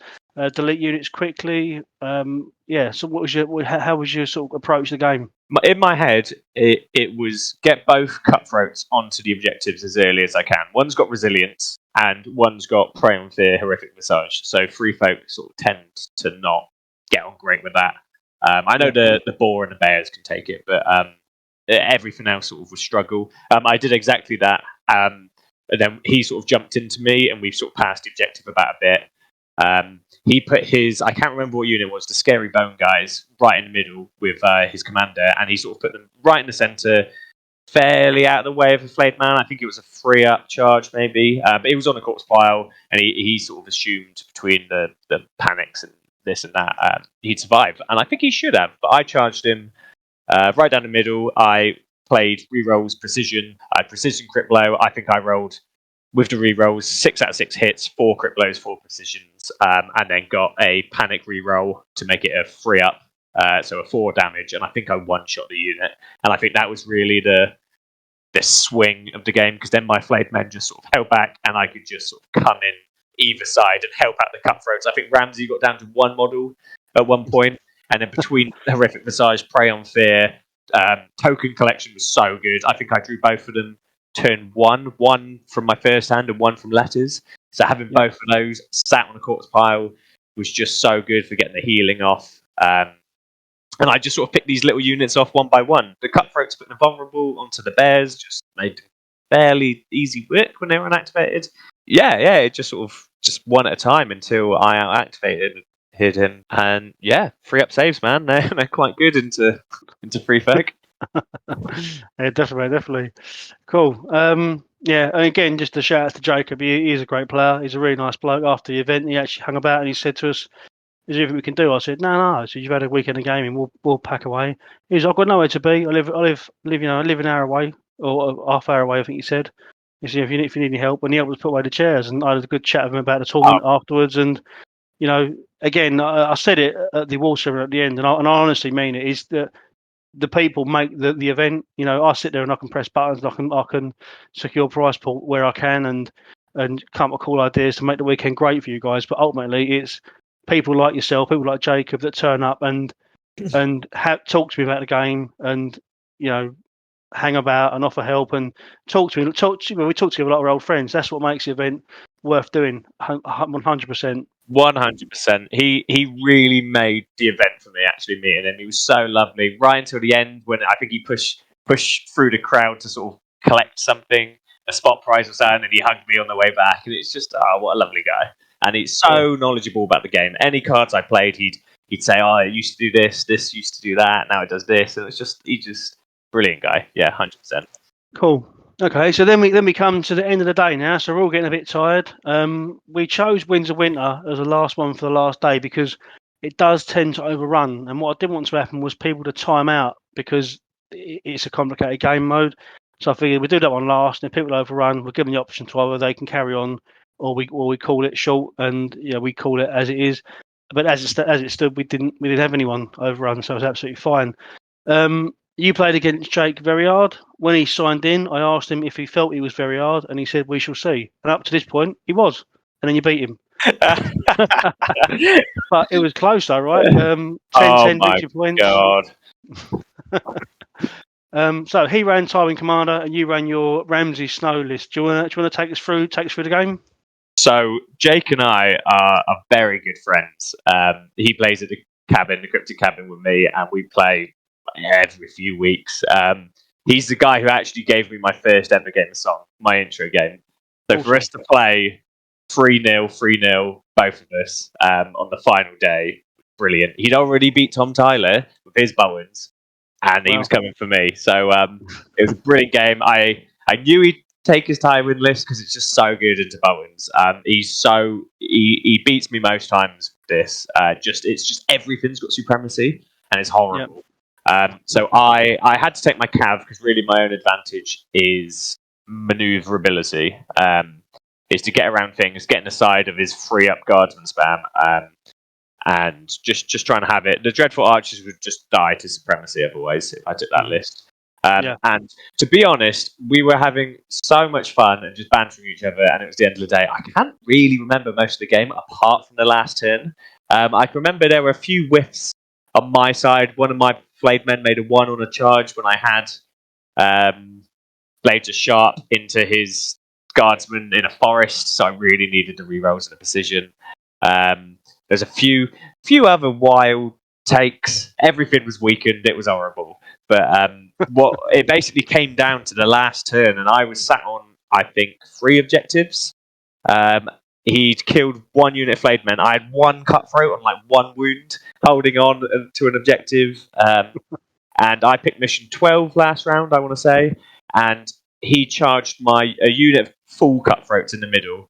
delete units quickly? So how was your sort of approach to the game? In my head, it was get both cutthroats onto the objectives as early as I can. One's got resilience and one's got prey on fear, horrific massage. So Free Folk sort of tend to not get on great with that. I know the boar and the bears can take it, but everything else sort of was struggle. I did exactly that. And then he sort of jumped into me, and we've sort of passed the objective about a bit. He put his, I can't remember what unit it was, the scary bone guys, right in the middle with his commander, and he sort of put them right in the centre, fairly out of the way of a flayed man. I think it was a 3-up charge, maybe. But it was on the corpse pile, and he sort of assumed between the panics and this and that, he'd survive. And I think he should have, but I charged him right down the middle. I played rerolls precision. I had precision crit blow. I think I rolled with the rerolls 6 out of 6 hits, 4 crit blows, 4 precisions, and then got a panic reroll to make it a 3-up, so a 4 damage. And I think I one-shot the unit. And I think that was really the swing of the game, because then my flayed men just sort of held back, and I could just sort of come in either side and help out the cutthroats. I think Ramsey got down to 1 model at one point, and then between horrific massage, prey on fear, token collection was so good. I think I drew both of them turn 1 from my first hand and 1 from letters. So having both of those sat on a corpse pile was just so good for getting the healing off. And I just sort of picked these little units off one by one. The cutthroats putting the vulnerable onto the bears just made fairly easy work when they were unactivated. It just sort of just one at a time until I out-activated and hit him. And 3-up saves, man. They're quite good into Free Folk. Yeah, definitely. Cool. And again, just a shout out to Jacob. He is a great player. He's a really nice bloke. After the event, he actually hung about and he said to us, Is there anything we can do? I said, no. So you've had a weekend of gaming. We'll pack away. He was, I've got nowhere to be. I live an hour away or a half hour away. I think he said. He said, if you need any help, and he helped us put away the chairs. And I had a good chat with him about the Oh, tournament afterwards. And again, I said it at the wall ceremony at the end, and I honestly mean it. Is that the people make the event. I sit there and I can press buttons. And I can secure prize pool where I can and come up with cool ideas to make the weekend great for you guys. But ultimately, it's people like yourself, people like Jacob that turn up and talk to me about the game and hang about and offer help and talk to me. We talk together like we're old friends. That's what makes the event worth doing. 100%. 100%. He really made the event for me. Actually meeting him, he was so lovely right until the end when I think he pushed through the crowd to sort of collect something, a spot prize or something, and he hugged me on the way back. And it's just what a lovely guy. And he's so knowledgeable about the game. Any cards I played, he'd say, "Oh, it used to do this used to do that, now it does this." And he's just brilliant guy. Yeah, 100%. Cool. Okay, so then we come to the end of the day now, so we're all getting a bit tired. We chose Winds of Winter as the last one for the last day because it does tend to overrun, and what I didn't want to happen was people to time out because it's a complicated game mode. So I figured we'd do that one last, and if people overrun, we'll give them the option to either they can carry on, or we call it short, and we call it as it is. But as it stood, we didn't have anyone overrun, so it was absolutely fine. You played against Jake very hard. When he signed in, I asked him if he felt he was very hard, and he said, "We shall see." And up to this point, he was. And then you beat him. But it was close, though, right? 10-10 oh my victory points. God. So he ran Tywin Commander, and you ran your Ramsey Snow list. Do you want to take us through the game? So Jake and I are very good friends. He plays at the cryptic cabin with me, and we play every few weeks. He's the guy who actually gave me my first ever game of Song, my intro game. So awesome. For us to play 3-0, both of us, on the final day, brilliant. He'd already beat Tom Tyler with his Bowens, and he was coming for me. So it was a brilliant game. I knew he'd take his Tywin list because it's just so good into Bowens. He beats me most times with this. It's just everything's got supremacy and it's horrible. Yep. So I had to take my Cav because really my own advantage is maneuverability. Is to get around things, get in the side of his free up guardsman spam, and just trying to have it. The Dreadful Archers would just die to supremacy otherwise if I took that list. And to be honest, we were having so much fun and just bantering each other, and it was the end of the day. I can't really remember most of the game apart from the last turn. I can remember there were a few whiffs on my side. One of my flayed men made a 1 on a charge when I had Blades of Sharp into his guardsman in a forest, so I really needed the rerolls and the precision. There's a few other wild takes. Everything was weakened. It was horrible. But what it basically came down to the last turn, and I was sat on, I think, 3 objectives. He'd killed 1 unit of flayed men. I had 1 cutthroat on 1 wound, holding on to an objective. And I picked mission 12 last round, I want to say. And he charged a unit of full cutthroats in the middle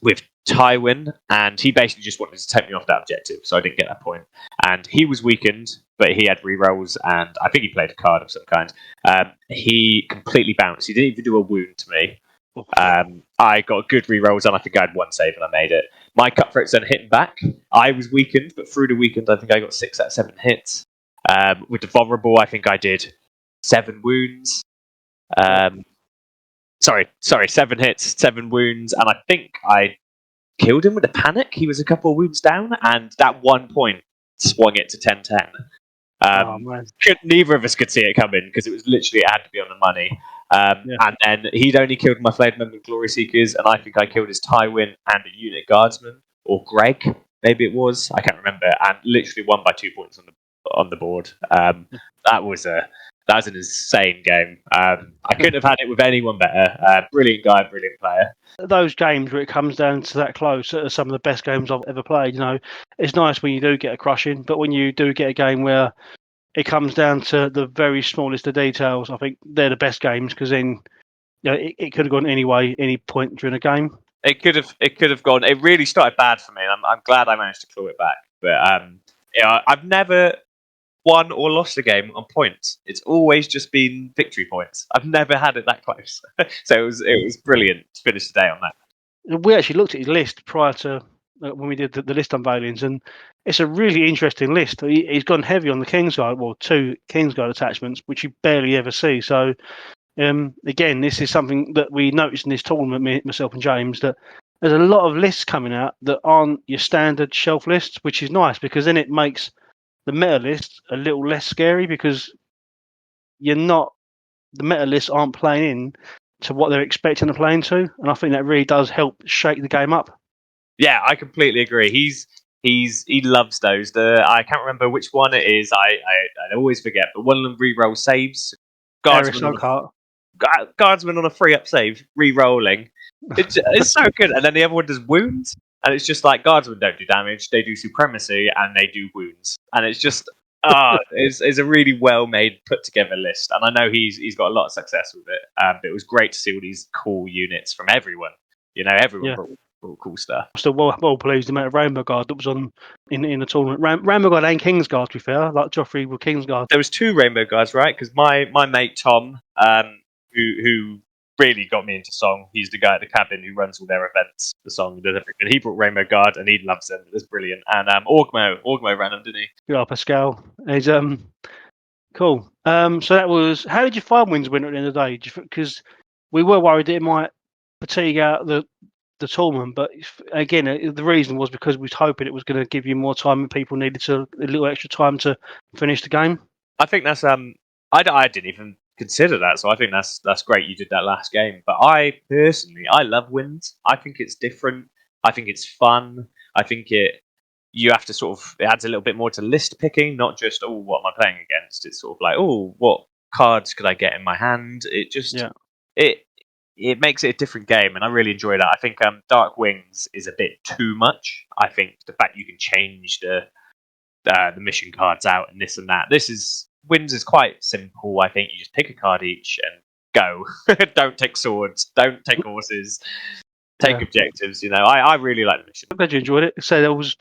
with Tywin, and he basically just wanted to take me off that objective, so I didn't get that point. And he was weakened, but he had rerolls, and I think he played a card of some kind. He completely bounced. He didn't even do a wound to me. I got good rerolls, and I think I had 1 save, and I made it. My cutthroats then hit him back. I was weakened, but through the weakened, I think I got 6 out of 7 hits. With the vulnerable, I think I did 7 wounds. 7 hits, 7 wounds, and I think I killed him with a panic. He was a couple of wounds down, and that 1 point swung it to 10-10. Neither of us could see it coming because it had to be on the money. And then he'd only killed my flayed men with Glory Seekers, and I think I killed his Tywin and a unit guardsman, or Greg, maybe it was. I can't remember, and literally won by 2 points on the board. That was an insane game. I couldn't have had it with anyone better. Brilliant guy, brilliant player. Those games where it comes down to that close are some of the best games I've ever played. It's nice when you do get a crushing, but when you do get a game where it comes down to the very smallest of details, I think they're the best games because then it could have gone any way, any point during a game. It could have gone. It really started bad for me, and I'm glad I managed to claw it back. But yeah, I've never won or lost a game on points. It's always just been victory points. I've never had it that close. So it was brilliant to finish the day on that. We actually looked at his list prior to when we did the list unveilings, and it's a really interesting list. He's gone heavy on the Kingsguard, well, 2 Kingsguard attachments, which you barely ever see. So again, this is something that we noticed in this tournament, myself and James, that there's a lot of lists coming out that aren't your standard shelf lists, which is nice because then it makes the meta list a little less scary because you're not the meta lists aren't playing in to what they're expecting to play into, and I think that really does help shake the game up. Yeah, I completely agree. He loves those. I can't remember which one it is. I always forget, but one of them re-roll saves. Guardsman on a free up save, re-rolling. It's so good. And then the other one does wounds, and it's just like guardsmen don't do damage; they do supremacy and they do wounds, and it's just it's a really well made, put together list. And I know he's got a lot of success with it. But it was great to see all these cool units from everyone. You know, everyone brought cool stuff. Still well pleased the amount of Rainbow Guard that was on in the tournament. Rainbow Guard and Kingsguard, to be fair, like Joffrey with Kingsguard. There was 2 Rainbow Guards, right? Because my mate Tom, who really got me into Song, he's the guy at the cabin who runs all their events, the Song, does everything. He brought Rainbow Guard and he loves them. It's brilliant. And Orgmo ran them, didn't he? Yeah, Pascal. He's cool. So that was. How did you find Wins Winter at the end of the day? Because we were worried that it might fatigue out the tournament, but again, the reason was because we was hoping it was going to give you more time and people needed a little extra time to finish the game. I think that's I didn't even consider that, so I think that's great you did that last game. But I love wins. I think it's different. I think it's fun. I think you have to it adds a little bit more to list picking, not just what am I playing against. It's sort of like what cards could I get in my hand. It just it makes it a different game, and I really enjoy that. I think Dark Wings is a bit too much. I think the fact you can change the mission cards out and this and that. Wins is quite simple. I think you just pick a card each and go. Don't take swords. Don't take horses. Take objectives. You know, I really like the mission. I'm glad you enjoyed it. So that was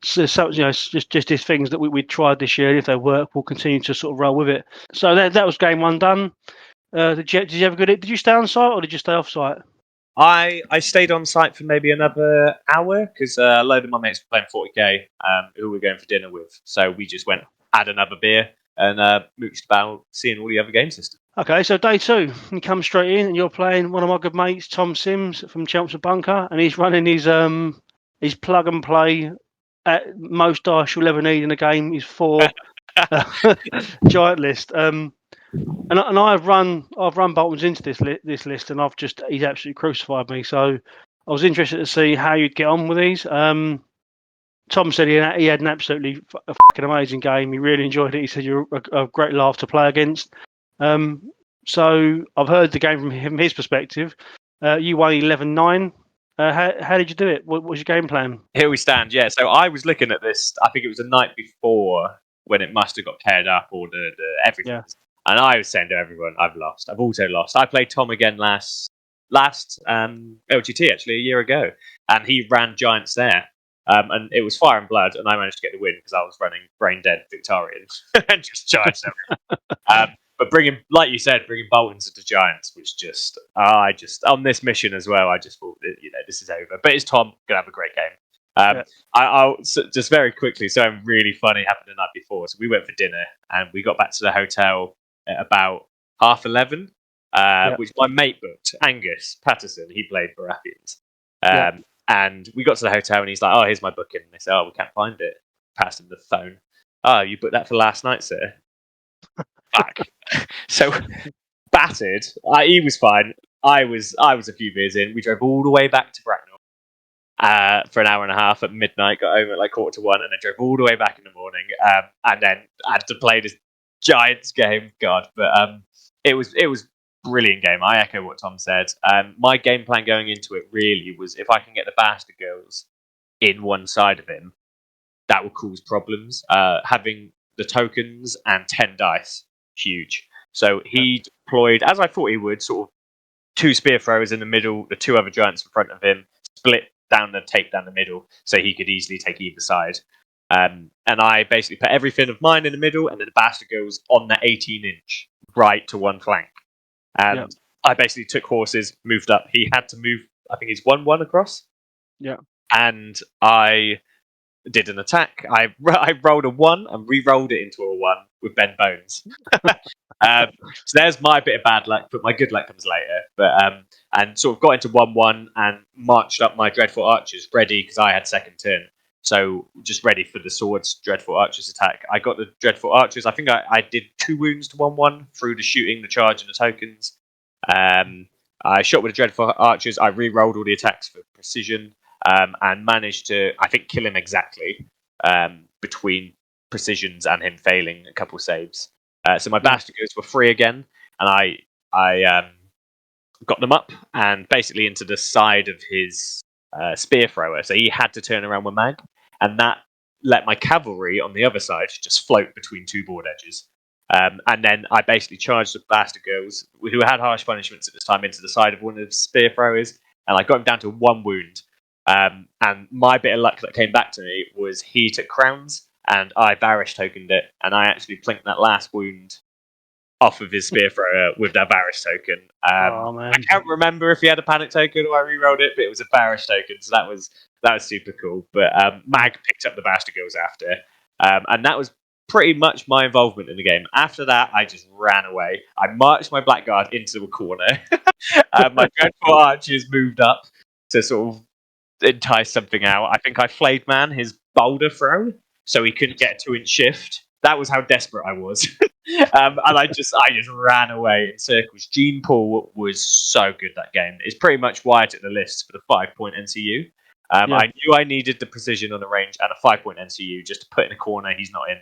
so, you know, just these things that we tried this year. If they work, we'll continue to sort of roll with it. So that was game 1 done. Did you have a good? Did you stay on site or did you stay off site? I stayed on site for maybe another hour because a load of my mates were playing 40k, who we were going for dinner with. So we just went, had another beer, and mooched about seeing all the other game systems. Okay, so day 2, you come straight in and you're playing one of my good mates, Tom Sims from Chelmsford Bunker, and he's running his plug and play at most dice you'll ever need in a game is 4 giant list. And I've run Boltons into this list, and he's absolutely crucified me. So I was interested to see how you'd get on with these. Tom said he had an absolutely fucking amazing game. He really enjoyed it. He said you're a great laugh to play against. So I've heard the game from his perspective. You won 11-9. How did you do it? What was your game plan? Here we stand. Yeah. So I was looking at this. I think it was the night before when it must have got paired up or the everything. Yeah. And I was saying to everyone, I've lost. I've also lost. I played Tom again last LGT actually a year ago, and he ran Giants there. And it was fire and blood, and I managed to get the win because I was running Brain Dead Victorian and just Giants everywhere. But bringing Boltons into Giants was just on this mission as well. I just thought, this is over. But it's Tom, gonna have a great game. I'll just very quickly. Something really funny happened the night before. So we went for dinner, and we got back to the hotel at about 11:30, which my mate booked. Angus Patterson, he played Baratheons. And we got to the hotel, and he's like, "Oh, here's my booking." And they said, "Oh, we can't find it." Passed him the phone. "Oh, you booked that for last night, sir?" Fuck. So battered. He was fine. I was a few beers in. We drove all the way back to Bracknell for an hour and a half at midnight. Got home at like 1:45, and then drove all the way back in the morning. And then had to play this Giants game. God, but it was brilliant game. I echo what Tom said. My game plan going into it really was if I can get the bastard girls in one side of him, that would cause problems. Having the tokens and 10 dice, huge. So he deployed, as I thought he would, sort of 2 spear throwers in the middle, the 2 other giants in front of him, split down the tape down the middle, so he could easily take either side. And I basically put everything of mine in the middle, and then the bastard goes on the 18-inch right to one flank. And I basically took horses, moved up. He had to move. I think he's 1-1 across. Yeah. And I did an attack. I rolled a 1 and re-rolled it into a 1 with bent bones. So there's my bit of bad luck, but my good luck comes later. But and sort of got into 1-1 and marched up my Dreadful Archers ready because I had second turn. So just ready for the swords Dreadful Archers attack. I got the Dreadful Archers. I think I did 2 wounds to 1-1 through the shooting, the charge, and the tokens. I shot with the Dreadful Archers. I re-rolled all the attacks for precision. And managed to, I think, kill him exactly between precisions and him failing a couple saves. So my bastards were free again, and I got them up and basically into the side of his spear thrower. So he had to turn around with mag, and that let my cavalry on the other side just float between 2 board edges. And then I basically charged the bastard girls, who had harsh punishments at this time, into the side of one of the spear throwers, and I got him down to 1 wound. And my bit of luck that came back to me was he took crowns, and I Varish tokened it, and I actually plinked that last wound off of his spear thrower with that Varish token. I can't remember if he had a panic token or I re-rolled it, but it was a Varish token, so that was super cool. But Mag picked up the bastard girls after, and that was pretty much my involvement in the game. After that, I just ran away. I marched my Blackguard into a corner. My Dreadful Archers moved up to sort of entice something out. I think I flayed man his boulder throw, so he couldn't get a 2-inch shift. That was how desperate I was. And I just ran away in circles. Gene Paul was so good that game. It's pretty much why I took the list for the 5-point NCU. I knew I needed the precision on the range and a 5-point NCU just to put in a corner he's not in.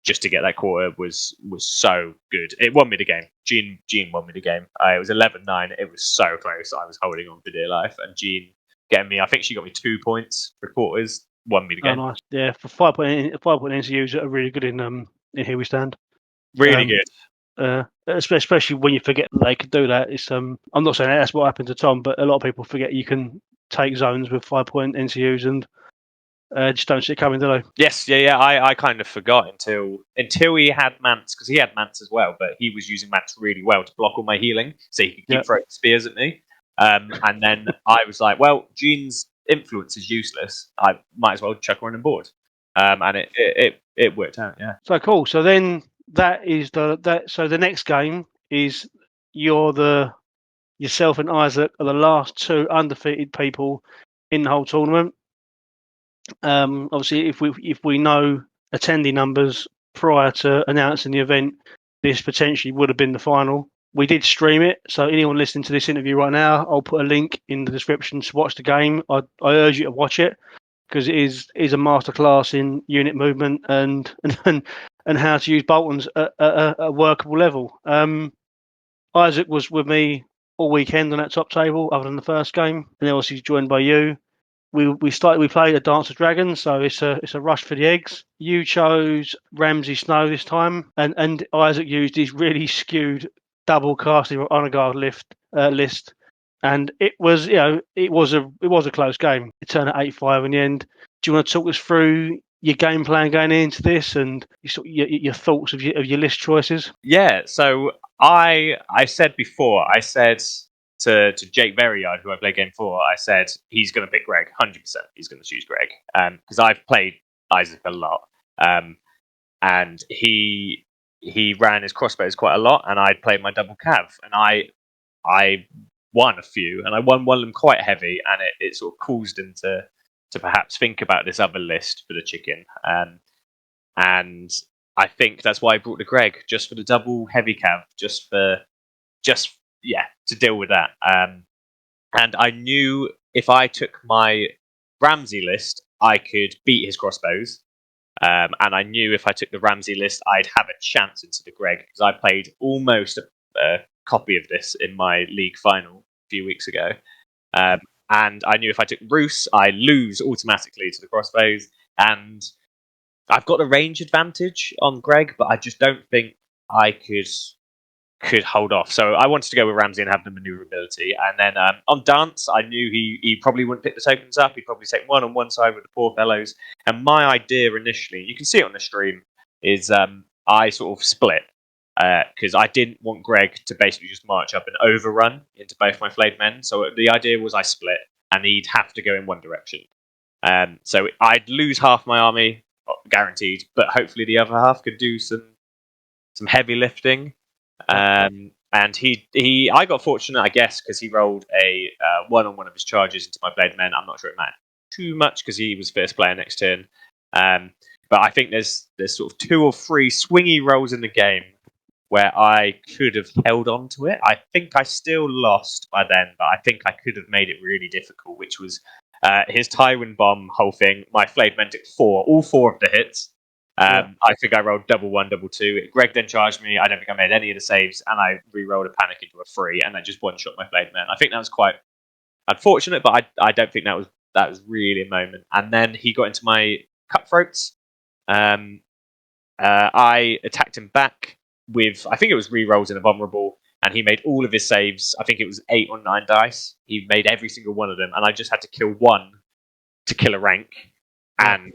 Just to get that quarter was so good. It won me the game. Gene won me the game. It was 11-9. It was so close. I was holding on for dear life. And Gene getting me, I think she got me 2 points for quarters, won me the game. Oh, nice. Yeah, for 5-point NCUs are really good in Here We Stand. Really good. Especially when you forget that they could do that. It's I'm not saying that's what happened to Tom, but a lot of people forget you can take zones with 5-point NCUs and just don't see it coming, do they? Yes, yeah. I kind of forgot until he had Mance, because he had Mance as well, but he was using Mance really well to block all my healing, so he could keep throwing spears at me. And then I was like, well, Gene's influence is useless. I might as well chuck her on board. And it worked out. Yeah. So cool. So then so the next game is yourself and Isaac are the last 2 undefeated people in the whole tournament. Obviously, if we know attendee numbers prior to announcing the event, this potentially would have been the final. We did stream it, so anyone listening to this interview right now, I'll put a link in the description to watch the game. I urge you to watch it because it is a masterclass in unit movement and how to use Boltons at a workable level. Isaac was with me all weekend on that top table, other than the first game, and then obviously joined by you. We played a Dance of Dragons, so it's a rush for the eggs. You chose Ramsay Snow this time, and Isaac used his really skewed double casting honor guard list, and it was a close game. It turned at 8-5 in the end. Do you want to talk us through your game plan going into this and your thoughts of your list choices? Yeah. So I said before, to Jake Verriard, who I played game 4, I said he's going to pick Greg. 100%, he's going to choose Greg because I've played Isaac a lot, and he ran his crossbows quite a lot, and I'd played my double cav, and I won a few, and I won one of them quite heavy, and it sort of caused him to perhaps think about this other list for the chicken, and I think that's why I brought the Greg, just for the double heavy cav, to deal with that. And I knew if I took my Ramsay list, I could beat his crossbows. And I knew if I took the Ramsay list, I'd have a chance into the Greg, because I played almost a copy of this in my league final a few weeks ago. And I knew if I took Roos, I lose automatically to the crossbows. And I've got a range advantage on Greg, but I just don't think I could could hold off. So I wanted to go with Ramsey and have the maneuverability. And then on Dance, I knew he probably wouldn't pick the tokens up. He'd probably take one on one side with the poor fellows. And my idea initially, you can see it on the stream, is I sort of split. Because I didn't want Greg to basically just march up and overrun into both my flayed men. So the idea was I split, and he'd have to go in one direction. So I'd lose half my army, guaranteed, but hopefully the other half could do some heavy lifting. And I got fortunate, I guess, because he rolled a one on one of his charges into my flayed men. I'm not sure it mattered too much because he was first player next turn. But I think there's sort of 2 or 3 swingy rolls in the game where I could have held on to it. I think I still lost by then, but I think I could have made it really difficult, which was his Tywin bomb whole thing. My flayed men took 4, all 4 of the hits. I think I rolled double 1, double 2. Greg then charged me. I don't think I made any of the saves, and I re-rolled a panic into a 3, and that just one-shot my flayed men. I think that was quite unfortunate, but I don't think that was really a moment. And then he got into my cutthroats. I attacked him back with, I think it was re-rolls in a vulnerable, and he made all of his saves. I think it was 8 or 9 dice. He made every single one of them, and I just had to kill 1 to kill a rank, and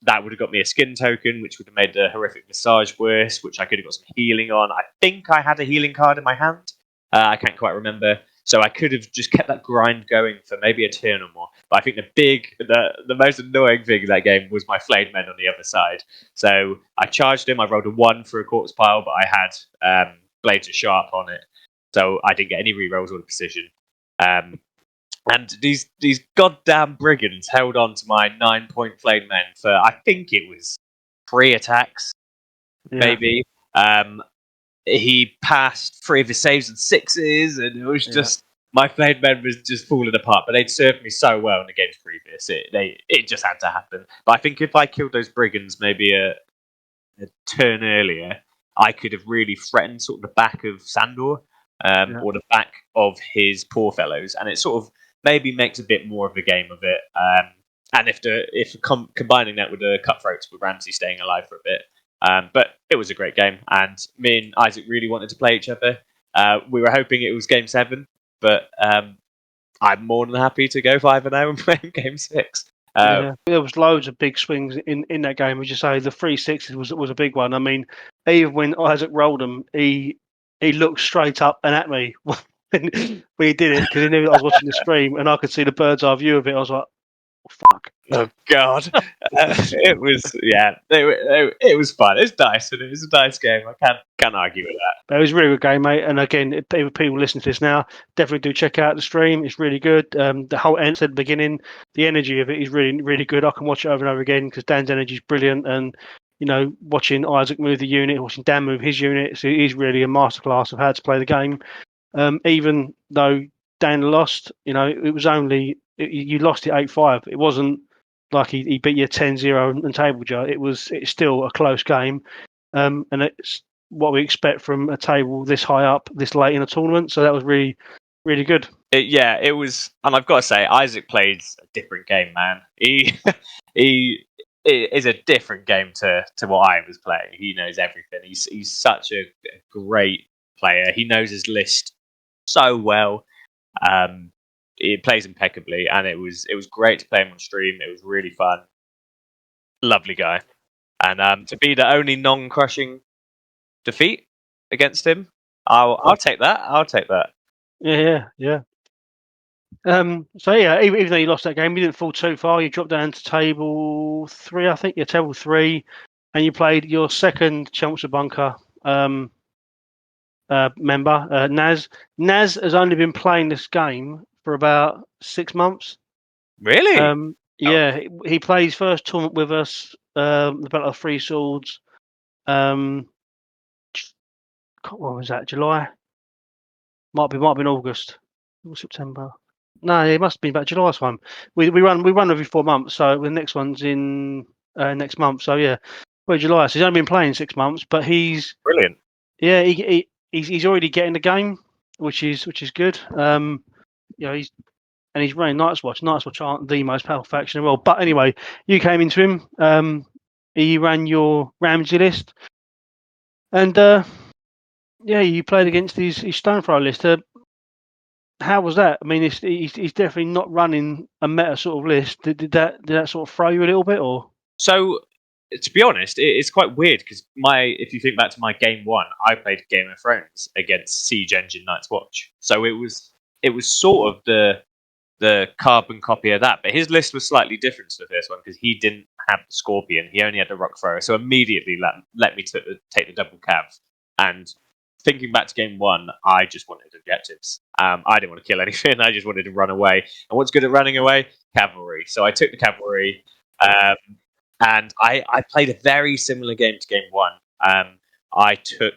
that would have got me a skin token, which would have made the horrific visage worse, which I could have got some healing on. I think I had a healing card in my hand. I can't quite remember. So I could have just kept that grind going for maybe a turn or more. But I think the most annoying thing in that game was my flayed men on the other side. So I charged him. I rolled a 1 for a corpse pile, but I had Blades of Sharp on it. So I didn't get any rerolls or the precision. And these goddamn brigands held on to my 9-point flayed men for, I think it was 3 attacks, maybe. He passed 3 of his saves and 6s, and it was just my flayed men was just falling apart. But they'd served me so well in the games previous, it just had to happen. But I think if I killed those brigands maybe a turn earlier, I could have really threatened sort of the back of Sandor or the back of his poor fellows, and it sort of maybe makes a bit more of a game of it. And if combining that with the cutthroats with Ramsey staying alive for a bit. But it was a great game, and me and Isaac really wanted to play each other. We were hoping it was game 7, but I'm more than happy to go 5-0 and play game 6. There was loads of big swings in that game. As you say, the 3-6s was a big one. I mean, even when Isaac rolled them, he looked straight up and at me when he did it, because he knew I was watching the stream and I could see the bird's eye view of it. I was like, fuck. Oh God! It was it was fun. It's nice, and it was a nice game. I can't argue with that. But it was a really good game, mate. And again, if people listen to this now, definitely do check out the stream. It's really good. The whole end at the beginning, the energy of it is really, really good. I can watch it over and over again because Dan's energy is brilliant. And watching Isaac move the unit, watching Dan move his unit, so he's really a masterclass of how to play the game. Even though Dan lost, it was only you lost it 8-5. It wasn't like he beat you 10-0 and table jar. It's still a close game, and it's what we expect from a table this high up, this late in a tournament. So that was really, really good. It was, and I've got to say, Isaac played a different game, man. He it is a different game to what I was playing. He knows everything. He's such a great player. He knows his list so well. He plays impeccably, and it was great to play him on stream. It was really fun. Lovely guy, and to be the only non-crushing defeat against him, I'll take that. I'll take that. Yeah. So yeah, even though you lost that game, you didn't fall too far. You dropped down to table 3, I think. Yeah, table 3, and you played your second Chelmsford Bunker member, Naz. Naz has only been playing this game for about 6 months. Really? Yeah, he played his first tournament with us, the Battle of Three Swords. What was that? July? Might have been August or September. No, it must have been about July time. We run every 4 months, so the next one's in next month. So yeah, July. So he's only been playing 6 months, but he's brilliant. Yeah, he's already getting the game, which is good. He's running Night's Watch. Night's Watch aren't the most powerful faction in the world, but anyway, you came into him. He ran your Ramsey list, and yeah, you played against his Stonethrower list. How was that? I mean, he's definitely not running a meta sort of list. Did that sort of throw you a little bit, or? So, to be honest, it's quite weird because if you think back to my game one, I played Game of Thrones against Siege Engine Night's Watch. So it was sort of the carbon copy of that, but his list was slightly different to the first one because he didn't have the Scorpion; he only had the Rock Thrower. So immediately let me take the double cav. And thinking back to game one, I just wanted objectives. I didn't want to kill anything; I just wanted to run away. And what's good at running away? Cavalry. So I took the cavalry. Um, and I played a very similar game to game one. I took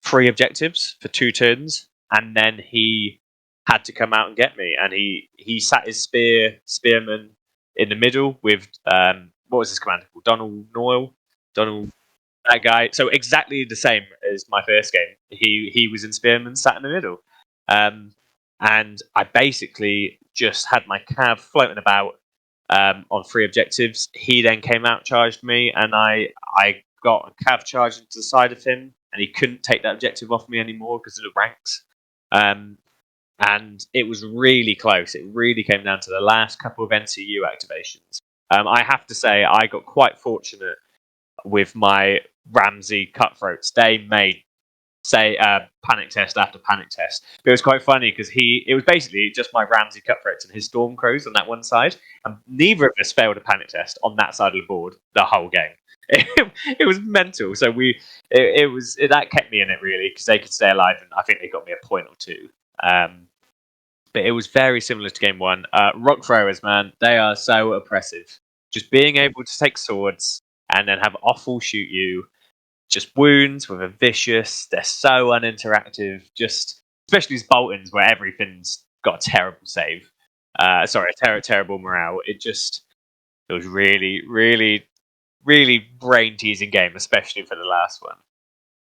3 objectives for 2 turns, and then he had to come out and get me. And he sat his spearman in the middle with what was his commander called? Donald, that guy. So exactly the same as my first game. He was in spearman, sat in the middle, and I basically just had my cav floating about on 3 objectives. He then came out, charged me, and I got a cav charge into the side of him, and he couldn't take that objective off me anymore because of the ranks. And it was really close. It really came down to the last couple of NCU activations. I have to say, I got quite fortunate with my Ramsey cutthroats. They made panic test after panic test. But it was quite funny because it was basically just my Ramsey cutthroats and his Stormcrows on that one side, and neither of us failed a panic test on that side of the board the whole game. It was mental. So that kept me in it really because they could stay alive, and I think they got me a point or two. But it was very similar to game one. Rock throwers, man, they are so oppressive. Just being able to take swords and then have Offal shoot you, just wounds with a vicious. They're so uninteractive. Just especially these Boltons where everything's got a terrible save. Terrible morale. It was really, really, really brain teasing game, especially for the last one.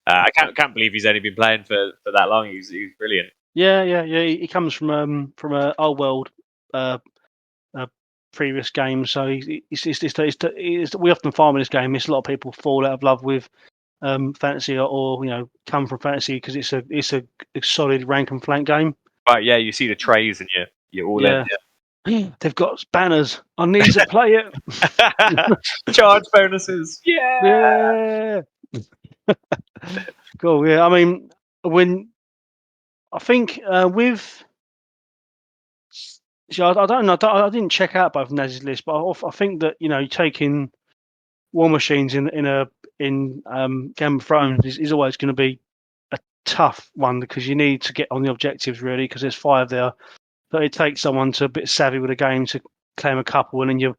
I can't believe he's only been playing for that long. He was brilliant. Yeah. He comes from a old world previous game, so we often find in this game. A lot of people fall out of love with fantasy, or come from fantasy because it's a solid rank and flank game. But yeah, you see the trays and you're all in. Yeah. They've got banners. I need to play it. Charge bonuses. Yeah. Cool. Yeah. I mean, I think with. I don't know. I didn't check out both Naz's list, but I think that taking War Machines in Game of Thrones is always going to be a tough one because you need to get on the objectives really because there's 5 there. But it takes someone to a bit savvy with the game to claim a couple, and then you're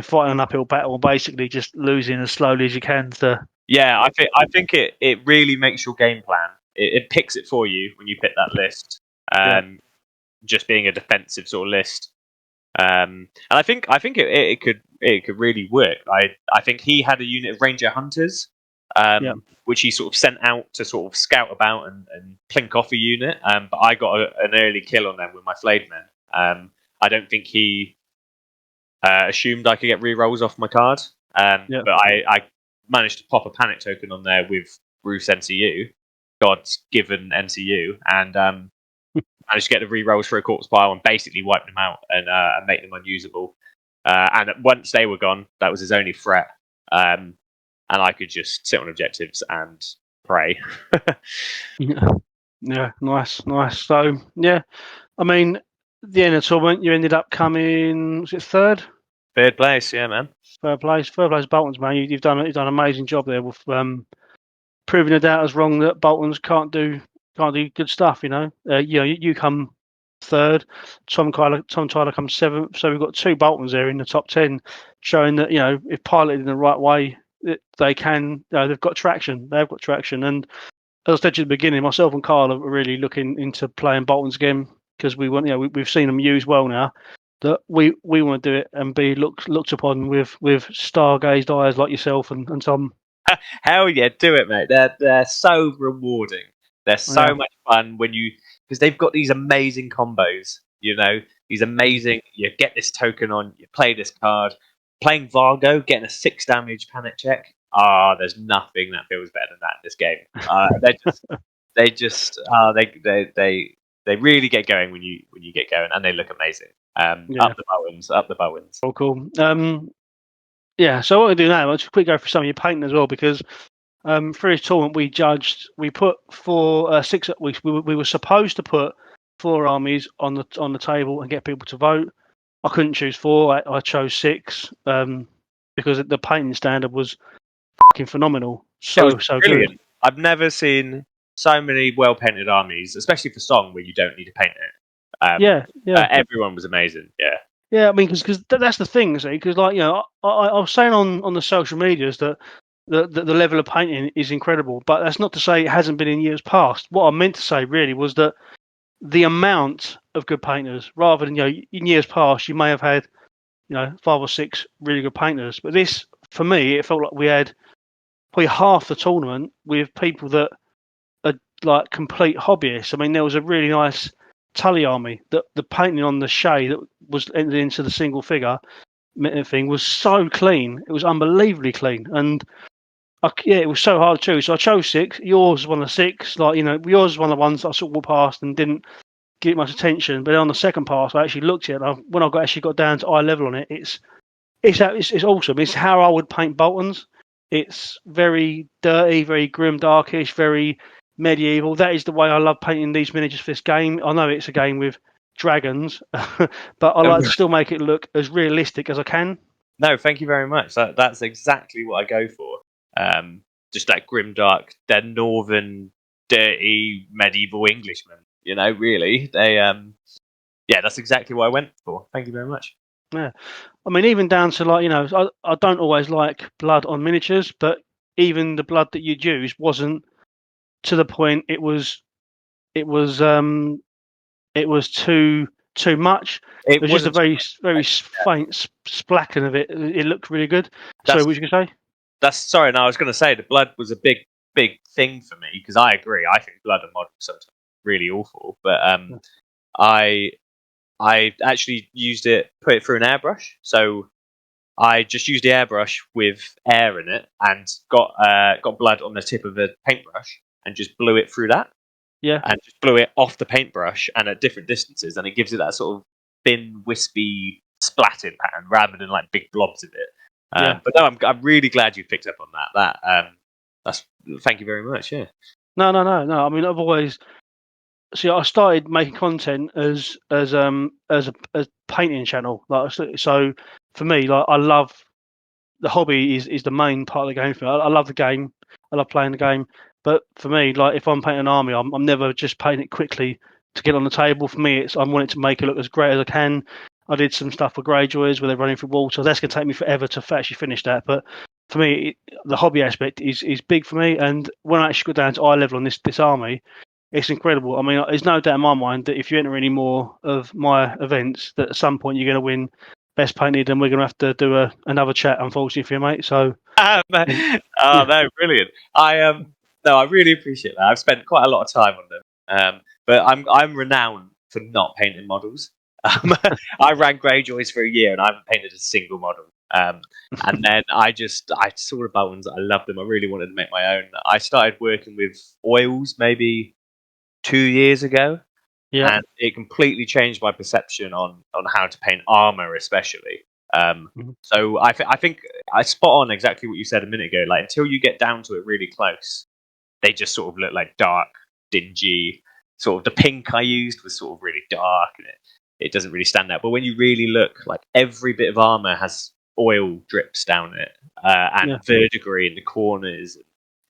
fighting an uphill battle, basically just losing as slowly as you can. Yeah, I think it really makes your game plan. It picks it for you when you pick that list. Just being a defensive sort of list. And I think it could really work. I think he had a unit of Ranger Hunters, which he sort of sent out to sort of scout about and plink off a unit. But I got an early kill on them with my flayed men. I don't think he assumed I could get rerolls off my card. But I managed to pop a panic token on there with Bruce NCU, God's given NCU, and managed to get the rerolls for a corpse pile and basically wipe them out and make them unusable. And once they were gone, that was his only threat. And I could just sit on objectives and pray. Yeah, nice. So, yeah, I mean, at the end of the tournament, you ended up coming, was it third? Third place, yeah, man. Third place, Boltons, man. You've done an amazing job there with proving the doubters wrong that Boltons can't do good stuff. You come third. Tom Tyler comes 7th. So we've got 2 Boltons there in the top 10, showing that if piloted in the right way, they can. They've got traction. And as I said to you at the beginning, myself and Carl are really looking into playing Boltons again because we want. We've seen them used well now. That we want to do it and be looked upon with stargazed eyes like yourself and Tom. Hell yeah, do it, mate. They're so rewarding. They're so much fun because they've got these amazing combos. These amazing. You get this token on, you play this card. Playing Vargo, getting a 6 damage panic check. There's nothing that feels better than that in this game. They just they really get going when you get going, and they look amazing. Yeah. Up the Bowens. Oh, cool. Yeah. So what we do now? I'll just quickly go through some of your painting as well, because for his tournament we put six. We were supposed to put 4 armies on the table and get people to vote. I couldn't choose 4. I chose 6 because the painting standard was fucking phenomenal. It was So good. brilliant. I've never seen so many well painted armies, especially for Song, where you don't need to paint it. Yeah. Everyone was amazing. Yeah. Yeah, I mean, because that's the thing, see, because like I was saying on the social medias that the level of painting is incredible, but that's not to say it hasn't been in years past. What I meant to say really was that the amount of good painters, rather than in years past, you may have had 5 or 6 really good painters, but this for me it felt like we had probably half the tournament with people that are like complete hobbyists. I mean, there was a really nice Tully army that the painting on the shade that was entered into the single figure thing was so clean. It was unbelievably clean, and it was so hard to choose. So I chose 6. Yours was one of the 6. Like yours was one of the ones that I sort of walked past and didn't give it much attention. But on the second pass, I actually looked at it. And when I actually got down to eye level on it, it's awesome. It's how I would paint Boltons. It's very dirty, very grim, darkish, very medieval. That is the way I love painting these miniatures for this game. I know it's a game with dragons, but I like to still make it look as realistic as I can. No, thank you very much. That's exactly what I go for. Just that grim, dark, they're northern, dirty, medieval Englishmen. Really, they that's exactly what I went for. Thank you very much. Yeah, I mean, even down to I don't always like blood on miniatures, but even the blood that you'd use wasn't to the point. It was too much. It was just a very faint splacken of it. It looked really good. So, what you gonna say? Sorry. No, I was going to say the blood was a big thing for me, because I agree. I think blood and models sometimes really awful, but I actually put it through an airbrush. So I just used the airbrush with air in it and got blood on the tip of a paintbrush and just blew it through that. Yeah. And just blew it off the paintbrush and at different distances, and it gives it that sort of thin, wispy, splattered pattern rather than like big blobs of it. But no, I'm really glad you picked up on that. That's thank you very much. Yeah. No. I mean, I've always I started making content as a painting channel. Like, so for me, like, I love the hobby is the main part of the game for me. I love the game. I love playing the game. But for me, like, if I'm painting an army, I'm never just painting it quickly to get on the table. For me, I want it to make it look as great as I can. I did some stuff for Greyjoys where they're running through water. That's going to take me forever to actually finish that. But for me, the hobby aspect is big for me. And when I actually got down to eye level on this army, it's incredible. I mean, there's no doubt in my mind that if you enter any more of my events, that at some point you're going to win best painted, and we're going to have to do another chat, unfortunately for you, mate. So, no, brilliant. I really appreciate that. I've spent quite a lot of time on them, but I'm renowned for not painting models. I ran Greyjoys for a year and I haven't painted a single model. And then I saw the Boltons. I loved them. I really wanted to make my own. I started working with oils maybe 2 years ago, and it completely changed my perception on how to paint armor, especially. So I think I spot on exactly what you said a minute ago. Like, until you get down to it really close, they just sort of look like dark, dingy. Sort of the pink I used was sort of really dark, and it doesn't really stand out. But when you really look, like, every bit of armor has oil drips down it, and verdigris in the corners.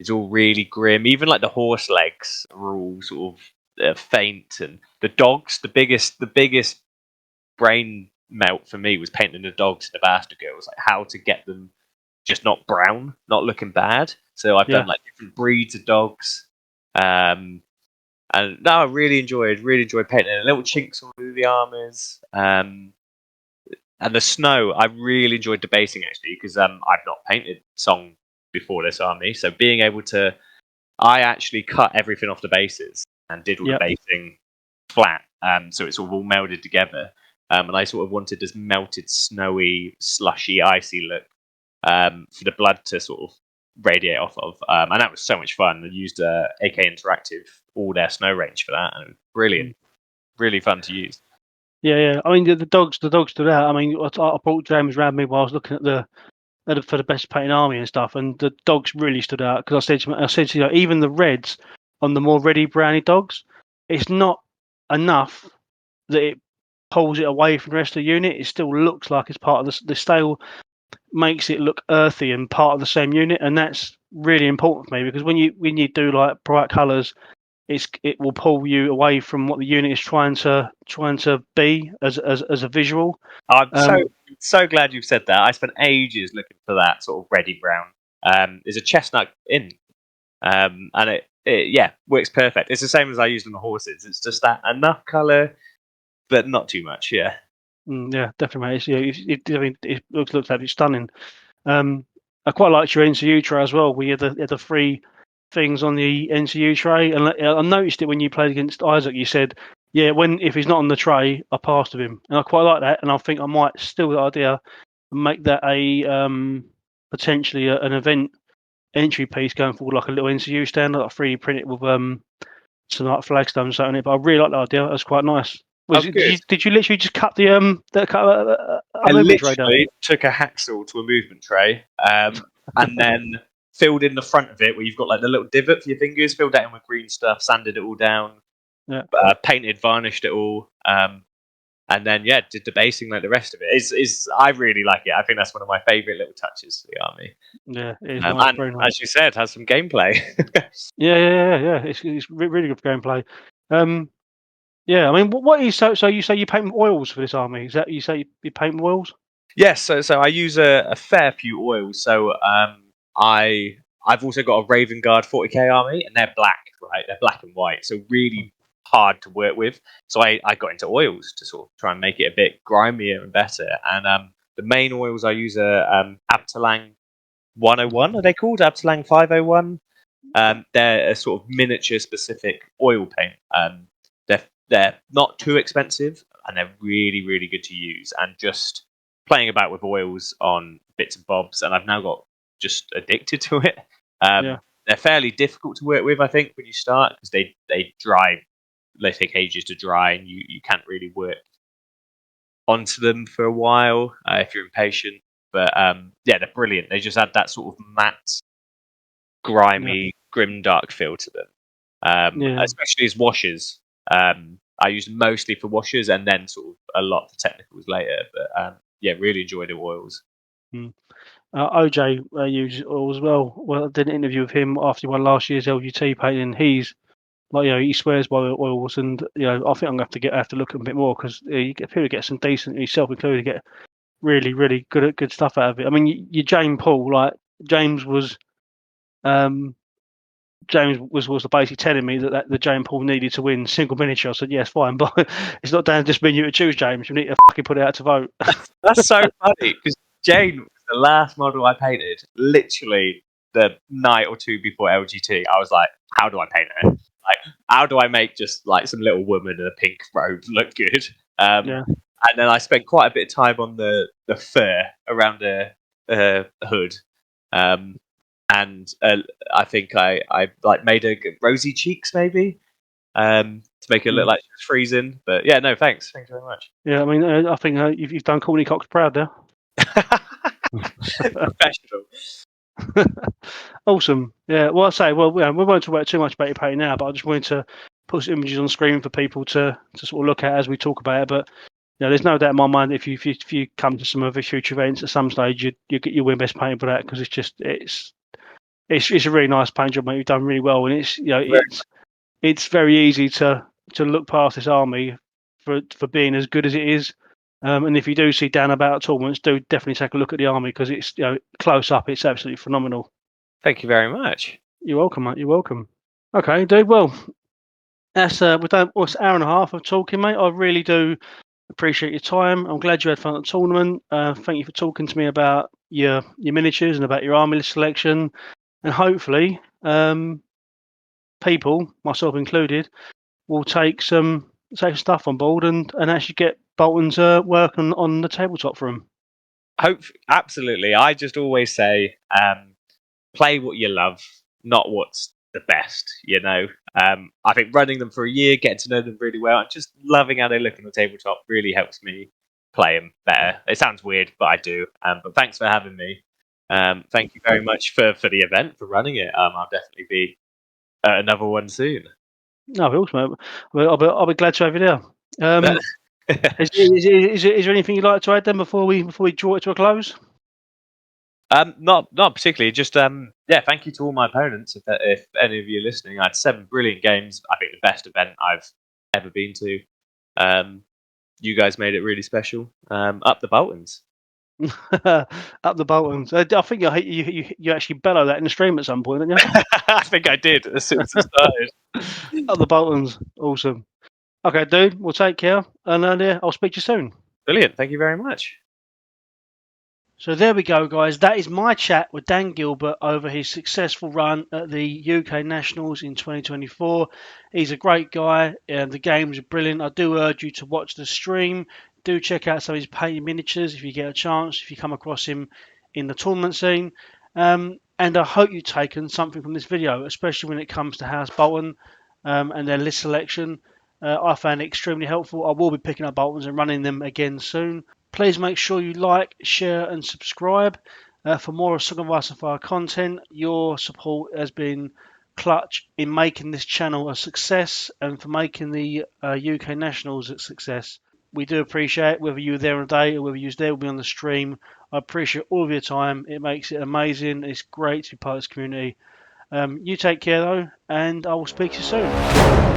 It's all really grim. Even like the horse legs are all sort of faint, and the dogs. The biggest brain melt for me was painting the dogs in the Bastard Girls, like how to get them just not brown, not looking bad. So I've done like different breeds of dogs. And no, I really enjoyed painting it. Little chinks all through the armors. And the snow, I really enjoyed debasing, actually, because I've not painted Song before this army. So being able to, I actually cut everything off the bases and did all the basing flat. So it's all melded together. And I sort of wanted this melted, snowy, slushy, icy look for the blood to sort of radiate off of. And that was so much fun. I used AK Interactive all their snow range for that, and it was brilliant, really fun to use. Yeah. I mean, the dogs stood out. I mean, I brought James around me while I was looking at for the best painting army and stuff, and the dogs really stood out because I said to you, even the reds on the more reddy browny dogs, it's not enough that it pulls it away from the rest of the unit. It still looks like it's part of the stale, makes it look earthy and part of the same unit, and that's really important for me because when you do like bright colours, it will pull you away from what the unit is trying to be as a visual. I'm so glad you've said that. I spent ages looking for that sort of reddy brown. There's a chestnut in, and it works perfect. It's the same as I used on the horses. It's just that enough colour, but not too much. Yeah. Yeah, definitely, mate. I mean, it looks absolutely stunning. I quite liked your NCU tray as well. We had the three things on the NCU tray, and I noticed it when you played against Isaac. You said, "Yeah, if he's not on the tray, I passed with him," and I quite like that. And I think I might steal the idea and make that a potentially an event entry piece going forward, like a little NCU stand, like 3D print it with some like flagstones on it. But I really like that idea. That's quite nice. Oh, good. Did you literally just cut the I movement tray down? literally took a hacksaw to a movement tray, and then filled in the front of it where you've got like the little divot for your fingers. Filled that in with green stuff, sanded it all down, Yeah. painted, varnished it all, and then did the basing like the rest of it. I really like it. I think that's one of my favourite little touches for the army. Yeah, it is nice, And very nice. as you said, has some gameplay. Yeah. It's really good gameplay. Yeah, I mean, what is so you say you paint with oils for this army? Is that you say you paint with oils? Yes, so I use a fair few oils. So I've also got a Raven Guard 40k army, and they're black, right? They're black and white, so really hard to work with. So I got into oils to sort of try and make it a bit grimier and better. And the main oils I use are Abtalang 101. Are they called Abtalang 501? They're a sort of miniature specific oil paint. They're not too expensive, and they're really, really good to use. And just playing about with oils on bits and bobs, and I've now got just addicted to it. They're fairly difficult to work with, I think, when you start, because they dry. They take ages to dry, and you can't really work onto them for a while if you're impatient. But they're brilliant. They just add that sort of matte, grimy, grim, dark feel to them, especially as washers. I use them mostly for washers, and then sort of a lot for technicals later. But really enjoy the oils. OJ uses oil as well. Well, I did an interview with him after he won last year's LGT painting. He's like, he swears by the oils, and I think I'm gonna have to look at him a bit more because people get some decent, yourself included, get really, really good stuff out of it. I mean, you James Paul, like James was basically telling me that the James Paul needed to win single miniature. I said, yes, fine, but it's not down to just being you to choose, James. You need to fucking put it out to vote. That's so funny because Jane was the last model I painted. Literally the night or two before LGT, I was like, how do I paint her? Like, how do I make just like some little woman in a pink robe look good? And then I spent quite a bit of time on the fur around the hood. And I think I like made her rosy cheeks maybe to make her look like she was freezing. But no, thanks very much. Yeah, I mean, I think you've done Courtney Cox proud there. Professional. Awesome. Yeah. Well, we won't talk about too much about your painting now, but I just wanted to put some images on screen for people to sort of look at as we talk about it. But there's no doubt in my mind if you come to some of the future events at some stage, you win best painting for that because it's a really nice paint job, mate. You've done really well, and it's very easy to look past this army for being as good as it is. And if you do see Dan about tournaments, do definitely take a look at the army because it's close up. It's absolutely phenomenal. Thank you very much. You're welcome, mate. You're welcome. Okay, dude. Well, that's we've done an hour and a half of talking, mate. I really do appreciate your time. I'm glad you had fun at the tournament. Thank you for talking to me about your miniatures and about your army selection. And hopefully, people, myself included, will take some stuff on board and actually get Bolton's work on the tabletop for them. Absolutely. I just always say, play what you love, not what's the best. I think running them for a year, getting to know them really well, and just loving how they look on the tabletop really helps me play them better. It sounds weird, but I do. But thanks for having me. Thank you very much for the event, for running it. I'll definitely be at another one soon. No, of course, mate. I'll be glad to have you there. Is there anything you'd like to add then before we draw it to a close? Not particularly. Just thank you to all my opponents. If any of you are listening, I had 7 brilliant games. I think the best event I've ever been to. You guys made it really special. Up the Boltons. Up the Boltons. I think you actually bellow that in the stream at some point, didn't you? I think I did as soon as it started. Up the Boltons. Awesome. Okay, dude. We'll take care, and I'll speak to you soon. Brilliant. Thank you very much. So there we go, guys. That is my chat with Dan Gilbert over his successful run at the UK Nationals in 2024. He's a great guy, and the games are brilliant. I do urge you to watch the stream. Do check out some of his painted miniatures if you get a chance, if you come across him in the tournament scene. And I hope you've taken something from this video, especially when it comes to House Bolton and their list selection. I found it extremely helpful. I will be picking up Boltons and running them again soon. Please make sure you like, share, and subscribe for more of Song of Ice and Fire content. Your support has been clutch in making this channel a success and for making the UK Nationals a success. We do appreciate it, whether you were there on a day or whether you was there, we'll be on the stream. I appreciate all of your time. It makes it amazing. It's great to be part of this community. You take care though, and I will speak to you soon.